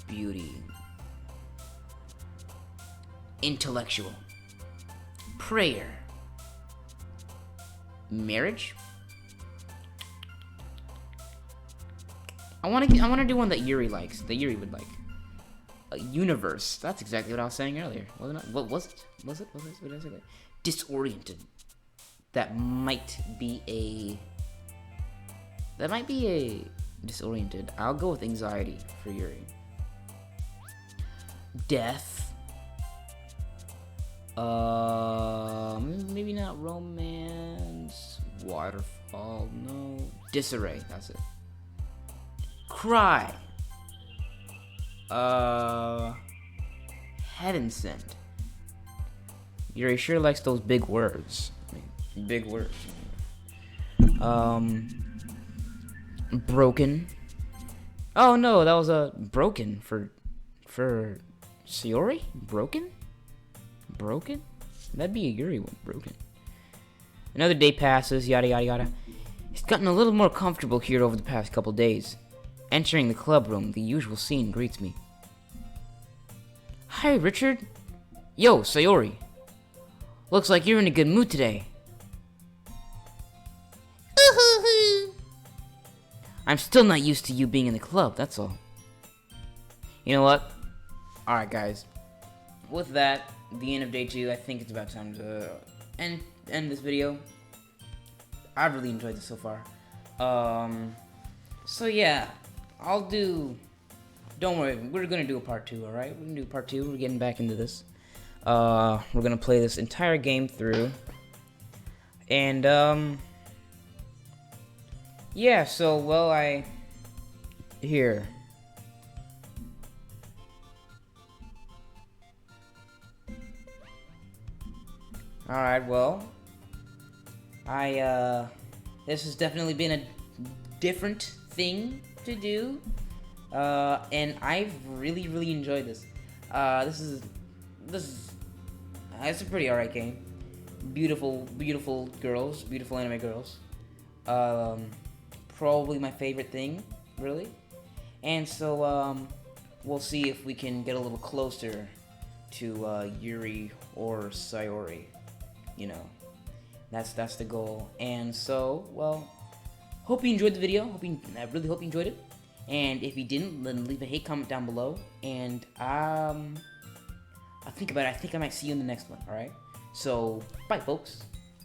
Beauty. Intellectual. Prayer. Marriage. I want to do one that Yuri likes. That Yuri would like. A universe. That's exactly what I was saying earlier, wasn't it? What was it? Was it? What did I say? Disoriented. That might be a disoriented. I'll go with anxiety for Yuri. Death. Maybe not romance. Waterfall. No. Disarray. That's it. Cry. Heaven sent. Yuri sure likes those big words. Big words. Broken. Oh no, that was a broken for Sayori? Broken? Broken? That'd be a Yuri one. Broken. Another day passes, yada yada yada. It's gotten a little more comfortable here over the past couple days. Entering the club room, the usual scene greets me. Hi, Richard. Yo, Sayori. Looks like you're in a good mood today. I'm still not used to you being in the club, that's all. You know what? Alright, guys. With that, the end of day 2, I think it's about time to end this video. I've really enjoyed this so far. So yeah, don't worry, we're gonna do a part 2, alright? We're gonna do part 2, we're getting back into this. We're gonna play this entire game through. And, yeah, so, well, here. Alright, well, this has definitely been a different thing to do, and I've really, really enjoyed this. It's a pretty alright game. Beautiful, beautiful girls, beautiful anime girls. Probably my favorite thing, really. And so, we'll see if we can get a little closer to, Yuri or Sayori. You know, that's the goal. And so, well, hope you enjoyed the video. I really hope you enjoyed it. And if you didn't, then leave a hate comment down below. And, I'll think about it. I think I might see you in the next one, alright? So, bye, folks.